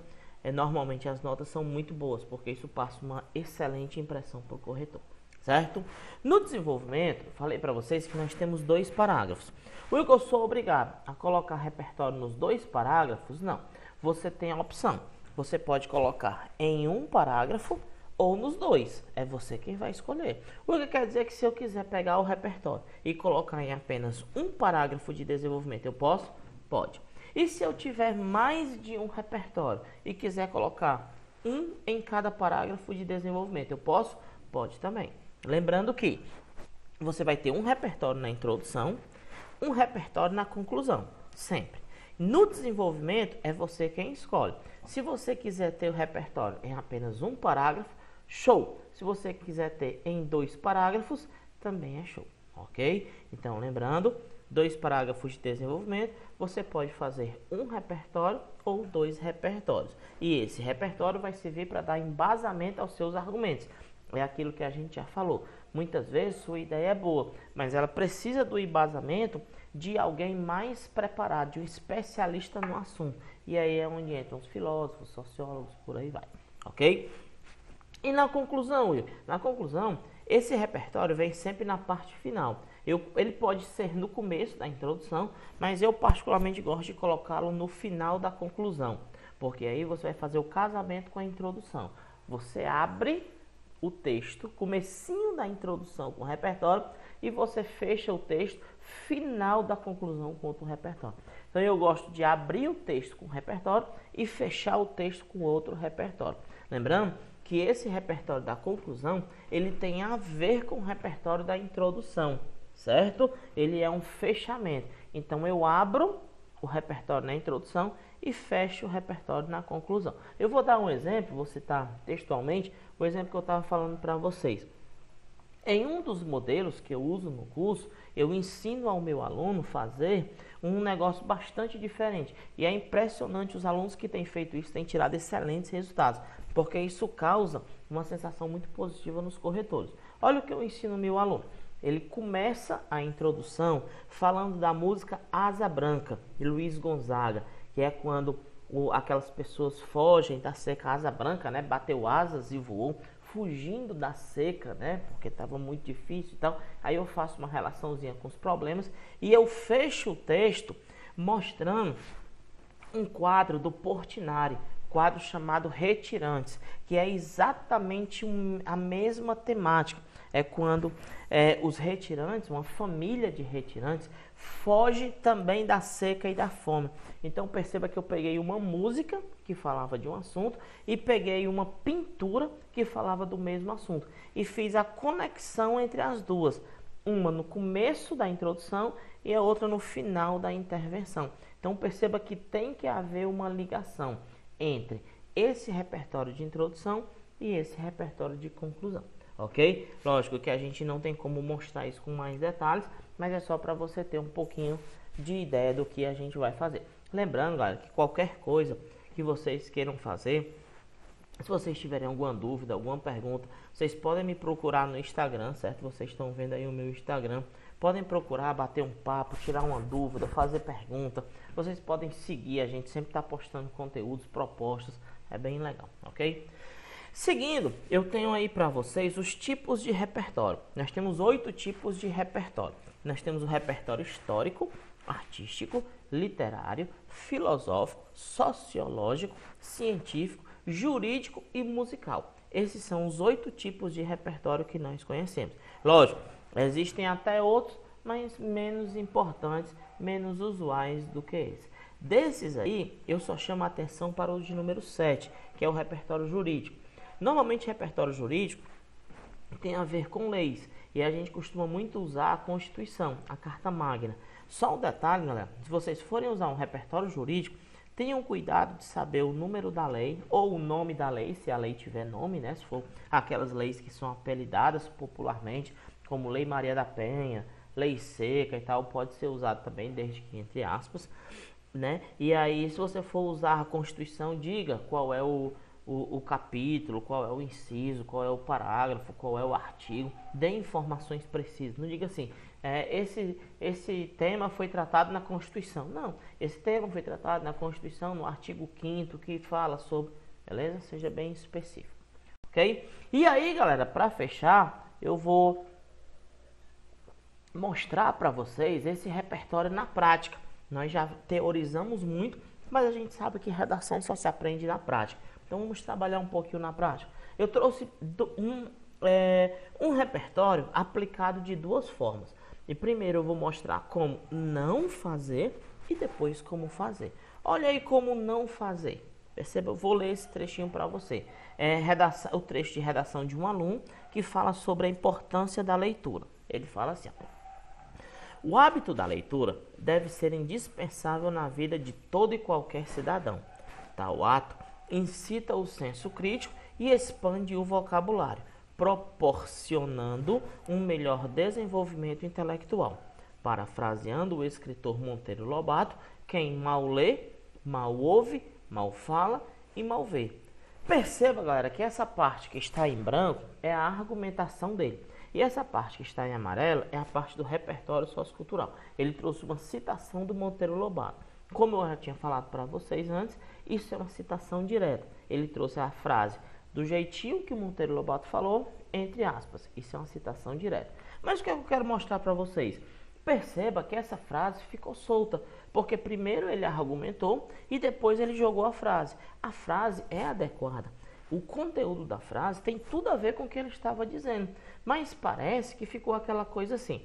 D: normalmente as notas são muito boas, porque isso passa uma excelente impressão para o corretor, certo? No desenvolvimento, falei para vocês que nós temos 2 parágrafos. Eu sou obrigado a colocar repertório nos 2 parágrafos? Não. Você tem a opção. Você pode colocar em um parágrafo ou nos 2. É você quem vai escolher. O que quer dizer que se eu quiser pegar o repertório e colocar em apenas um parágrafo de desenvolvimento, eu posso? Pode. E se eu tiver mais de um repertório e quiser colocar um em cada parágrafo de desenvolvimento, eu posso? Pode também. Lembrando que você vai ter um repertório na introdução, um repertório na conclusão, sempre. No desenvolvimento, é você quem escolhe. Se você quiser ter o repertório em apenas um parágrafo, show. Se você quiser ter em 2 parágrafos, também é show, ok? Então, lembrando, 2 parágrafos de desenvolvimento, você pode fazer um repertório ou 2 repertórios. E esse repertório vai servir para dar embasamento aos seus argumentos. É aquilo que a gente já falou. Muitas vezes sua ideia é boa, mas ela precisa do embasamento de alguém mais preparado, de um especialista no assunto. E aí é onde entram os filósofos, sociólogos, por aí vai, ok? E na conclusão, Will? Na conclusão, esse repertório vem sempre na parte final. Ele pode ser no começo da introdução, mas eu particularmente gosto de colocá-lo no final da conclusão, porque aí você vai fazer o casamento com a introdução. Você abre o texto, comecinho da introdução com o repertório, e você fecha o texto final da conclusão com outro repertório. Então eu gosto de abrir o texto com o repertório e fechar o texto com outro repertório. Lembrando que esse repertório da conclusão, ele tem a ver com o repertório da introdução, certo? Ele é um fechamento. Então eu abro o repertório na introdução e fecho o repertório na conclusão. Eu vou dar um exemplo, vou citar textualmente o exemplo que eu estava falando para vocês. Em um dos modelos que eu uso no curso, eu ensino ao meu aluno fazer um negócio bastante diferente. E é impressionante, os alunos que têm feito isso têm tirado excelentes resultados, porque isso causa uma sensação muito positiva nos corretores. Olha o que eu ensino ao meu aluno. Ele começa a introdução falando da música Asa Branca, de Luiz Gonzaga, que é quando aquelas pessoas fogem da seca. Asa branca, né? Bateu asas e voou, fugindo da seca, né? Porque estava muito difícil e tal. Aí eu faço uma relaçãozinha com os problemas e eu fecho o texto mostrando um quadro do Portinari, quadro chamado Retirantes, que é exatamente a mesma temática. É quando os retirantes, uma família de retirantes, foge também da seca e da fome. Então perceba que eu peguei uma música que falava de um assunto e peguei uma pintura que falava do mesmo assunto. E fiz a conexão entre as duas. Uma no começo da introdução e a outra no final da intervenção. Então perceba que tem que haver uma ligação entre esse repertório de introdução e esse repertório de conclusão. Ok? Lógico que a gente não tem como mostrar isso com mais detalhes, mas é só para você ter um pouquinho de ideia do que a gente vai fazer. Lembrando, galera, que qualquer coisa que vocês queiram fazer, se vocês tiverem alguma dúvida, alguma pergunta, vocês podem me procurar no Instagram, certo? Vocês estão vendo aí o meu Instagram. Podem procurar, bater um papo, tirar uma dúvida, fazer pergunta. Vocês podem seguir, a gente sempre está postando conteúdos, propostas. É bem legal, ok? Seguindo, eu tenho aí para vocês os tipos de repertório. Nós temos 8 tipos de repertório. Nós temos o repertório histórico, artístico, literário, filosófico, sociológico, científico, jurídico e musical. Esses são os 8 tipos de repertório que nós conhecemos. Lógico, existem até outros, mas menos importantes, menos usuais do que esse. Desses aí, eu só chamo a atenção para o de número 7, que é o repertório jurídico. Normalmente, repertório jurídico tem a ver com leis, e a gente costuma muito usar a Constituição, a Carta Magna. Só um detalhe, galera, se vocês forem usar um repertório jurídico, tenham cuidado de saber o número da lei, ou o nome da lei, se a lei tiver nome, né? Se for aquelas leis que são apelidadas popularmente, como Lei Maria da Penha, Lei Seca e tal, pode ser usado também, desde que entre aspas, né? E aí, se você for usar a Constituição, diga qual é o capítulo, qual é o inciso, qual é o parágrafo, qual é o artigo, dê informações precisas. Não diga assim, esse tema foi tratado na Constituição. Não, esse tema foi tratado na Constituição, no artigo 5º, que fala sobre, beleza? Seja bem específico, ok? E aí, galera, para fechar, eu vou mostrar para vocês esse repertório na prática. Nós já teorizamos muito, mas a gente sabe que redação só se aprende na prática. Então vamos trabalhar um pouquinho na prática. Eu trouxe um repertório aplicado de 2 formas. E primeiro eu vou mostrar como não fazer e depois como fazer. Olha aí como não fazer. Perceba, eu vou ler esse trechinho para você. É o trecho de redação de um aluno que fala sobre a importância da leitura. Ele fala assim, ó, o hábito da leitura deve ser indispensável na vida de todo e qualquer cidadão. Tal ato incita o senso crítico e expande o vocabulário, proporcionando um melhor desenvolvimento intelectual. Parafraseando o escritor Monteiro Lobato, quem mal lê, mal ouve, mal fala e mal vê. Perceba, galera, que essa parte que está em branco é a argumentação dele. E essa parte que está em amarelo é a parte do repertório sociocultural. Ele trouxe uma citação do Monteiro Lobato. Como eu já tinha falado para vocês antes, isso é uma citação direta. Ele trouxe a frase do jeitinho que o Monteiro Lobato falou, entre aspas. Isso é uma citação direta. Mas o que eu quero mostrar para vocês? Perceba que essa frase ficou solta, porque primeiro ele argumentou e depois ele jogou a frase. A frase é adequada. O conteúdo da frase tem tudo a ver com o que ele estava dizendo, mas parece que ficou aquela coisa assim.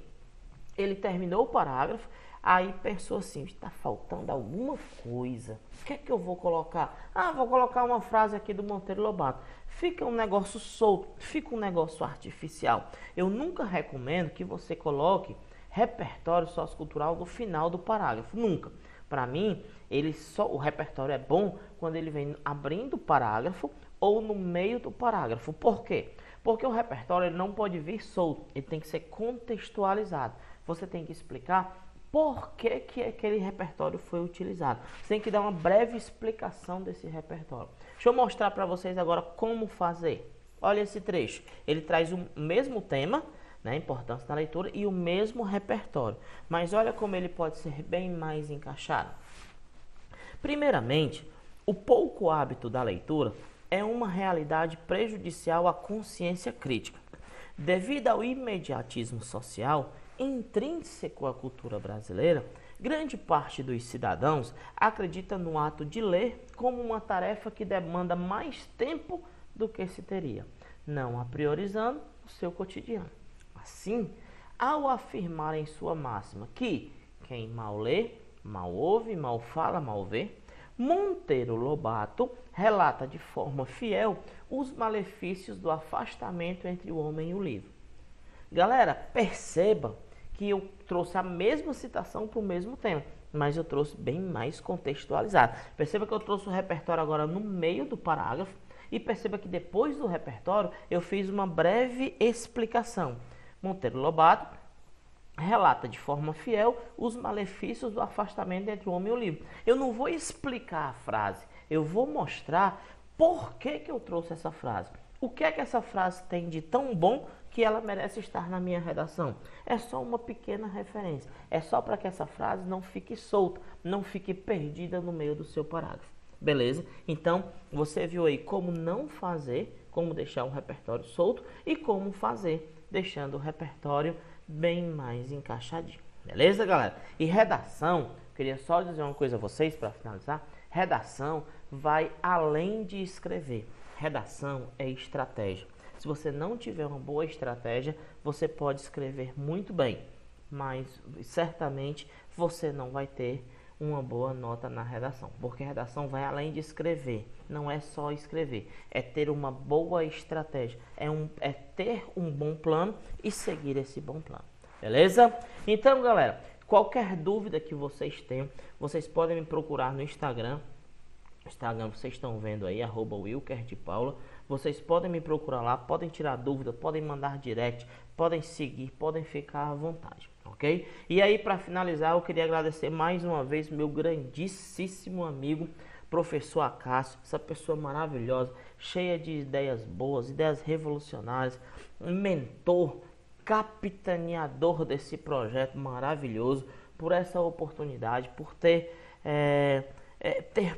D: Ele terminou o parágrafo, aí pensou assim, está faltando alguma coisa. O que é que eu vou colocar? Ah, vou colocar uma frase aqui do Monteiro Lobato. Fica um negócio solto, fica um negócio artificial. Eu nunca recomendo que você coloque repertório sociocultural no final do parágrafo, nunca. Para mim, o repertório é bom quando ele vem abrindo o parágrafo ou no meio do parágrafo. Por quê? Porque o repertório ele não pode vir solto, ele tem que ser contextualizado. Você tem que explicar por que, que aquele repertório foi utilizado. Você tem que dar uma breve explicação desse repertório. Deixa eu mostrar para vocês agora como fazer. Olha esse trecho. Ele traz o mesmo tema, né, a importância da leitura, e o mesmo repertório. Mas olha como ele pode ser bem mais encaixado. Primeiramente, o pouco hábito da leitura é uma realidade prejudicial à consciência crítica. Devido ao imediatismo social intrínseco à cultura brasileira, grande parte dos cidadãos acredita no ato de ler como uma tarefa que demanda mais tempo do que se teria, não a priorizando o seu cotidiano. Assim, ao afirmar em sua máxima que quem mal lê, mal ouve, mal fala, mal vê, Monteiro Lobato relata de forma fiel os malefícios do afastamento entre o homem e o livro. Galera, perceba que eu trouxe a mesma citação para o mesmo tema, mas eu trouxe bem mais contextualizado. Perceba que eu trouxe o repertório agora no meio do parágrafo e perceba que depois do repertório eu fiz uma breve explicação. Monteiro Lobato relata de forma fiel os malefícios do afastamento entre o homem e o livro. Eu não vou explicar a frase, eu vou mostrar por que eu trouxe essa frase. O que é que essa frase tem de tão bom que ela merece estar na minha redação? É só uma pequena referência. É só para que essa frase não fique solta, não fique perdida no meio do seu parágrafo. Beleza? Então, você viu aí como não fazer, como deixar um repertório solto e como fazer, deixando o repertório bem mais encaixadinho. Beleza, galera? E redação, queria só dizer uma coisa a vocês para finalizar. Redação vai além de escrever. Redação é estratégia. Se você não tiver uma boa estratégia, você pode escrever muito bem, mas certamente você não vai ter uma boa nota na redação, porque a redação vai além de escrever, não é só escrever, é ter uma boa estratégia, é ter um bom plano e seguir esse bom plano, beleza? Então, galera, qualquer dúvida que vocês tenham, vocês podem me procurar no Instagram, vocês estão vendo aí, @wilkerdpaula. Vocês podem me procurar lá, podem tirar dúvida, podem mandar direct, podem seguir, podem ficar à vontade, ok? E aí, para finalizar, eu queria agradecer mais uma vez meu grandíssimo amigo, professor Acácio, essa pessoa maravilhosa, cheia de ideias boas, ideias revolucionárias, um mentor, capitaneador desse projeto maravilhoso, por essa oportunidade, por ter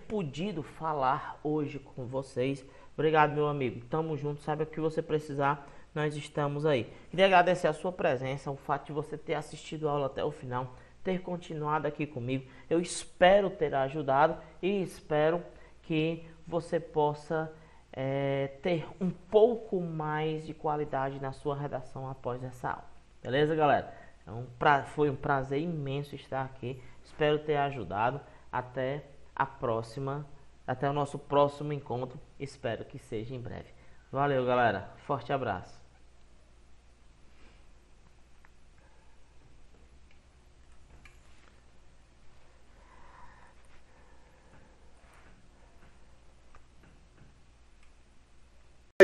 D: podido falar hoje com vocês. Obrigado, meu amigo. Tamo junto. Sabe o que você precisar, nós estamos aí. Queria agradecer a sua presença, o fato de você ter assistido a aula até o final, ter continuado aqui comigo. Eu espero ter ajudado e espero que você possa ter um pouco mais de qualidade na sua redação após essa aula. Beleza, galera? Foi um prazer imenso estar aqui. Espero ter ajudado. Até a próxima, até o nosso próximo encontro. Espero que seja em breve. Valeu, galera. Forte abraço.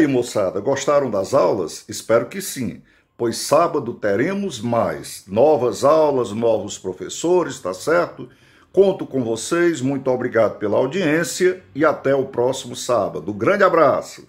A: E aí, moçada, gostaram das aulas? Espero que sim, pois sábado teremos mais novas aulas, novos professores, tá certo? Conto com vocês, muito obrigado pela audiência e até o próximo sábado. Grande abraço!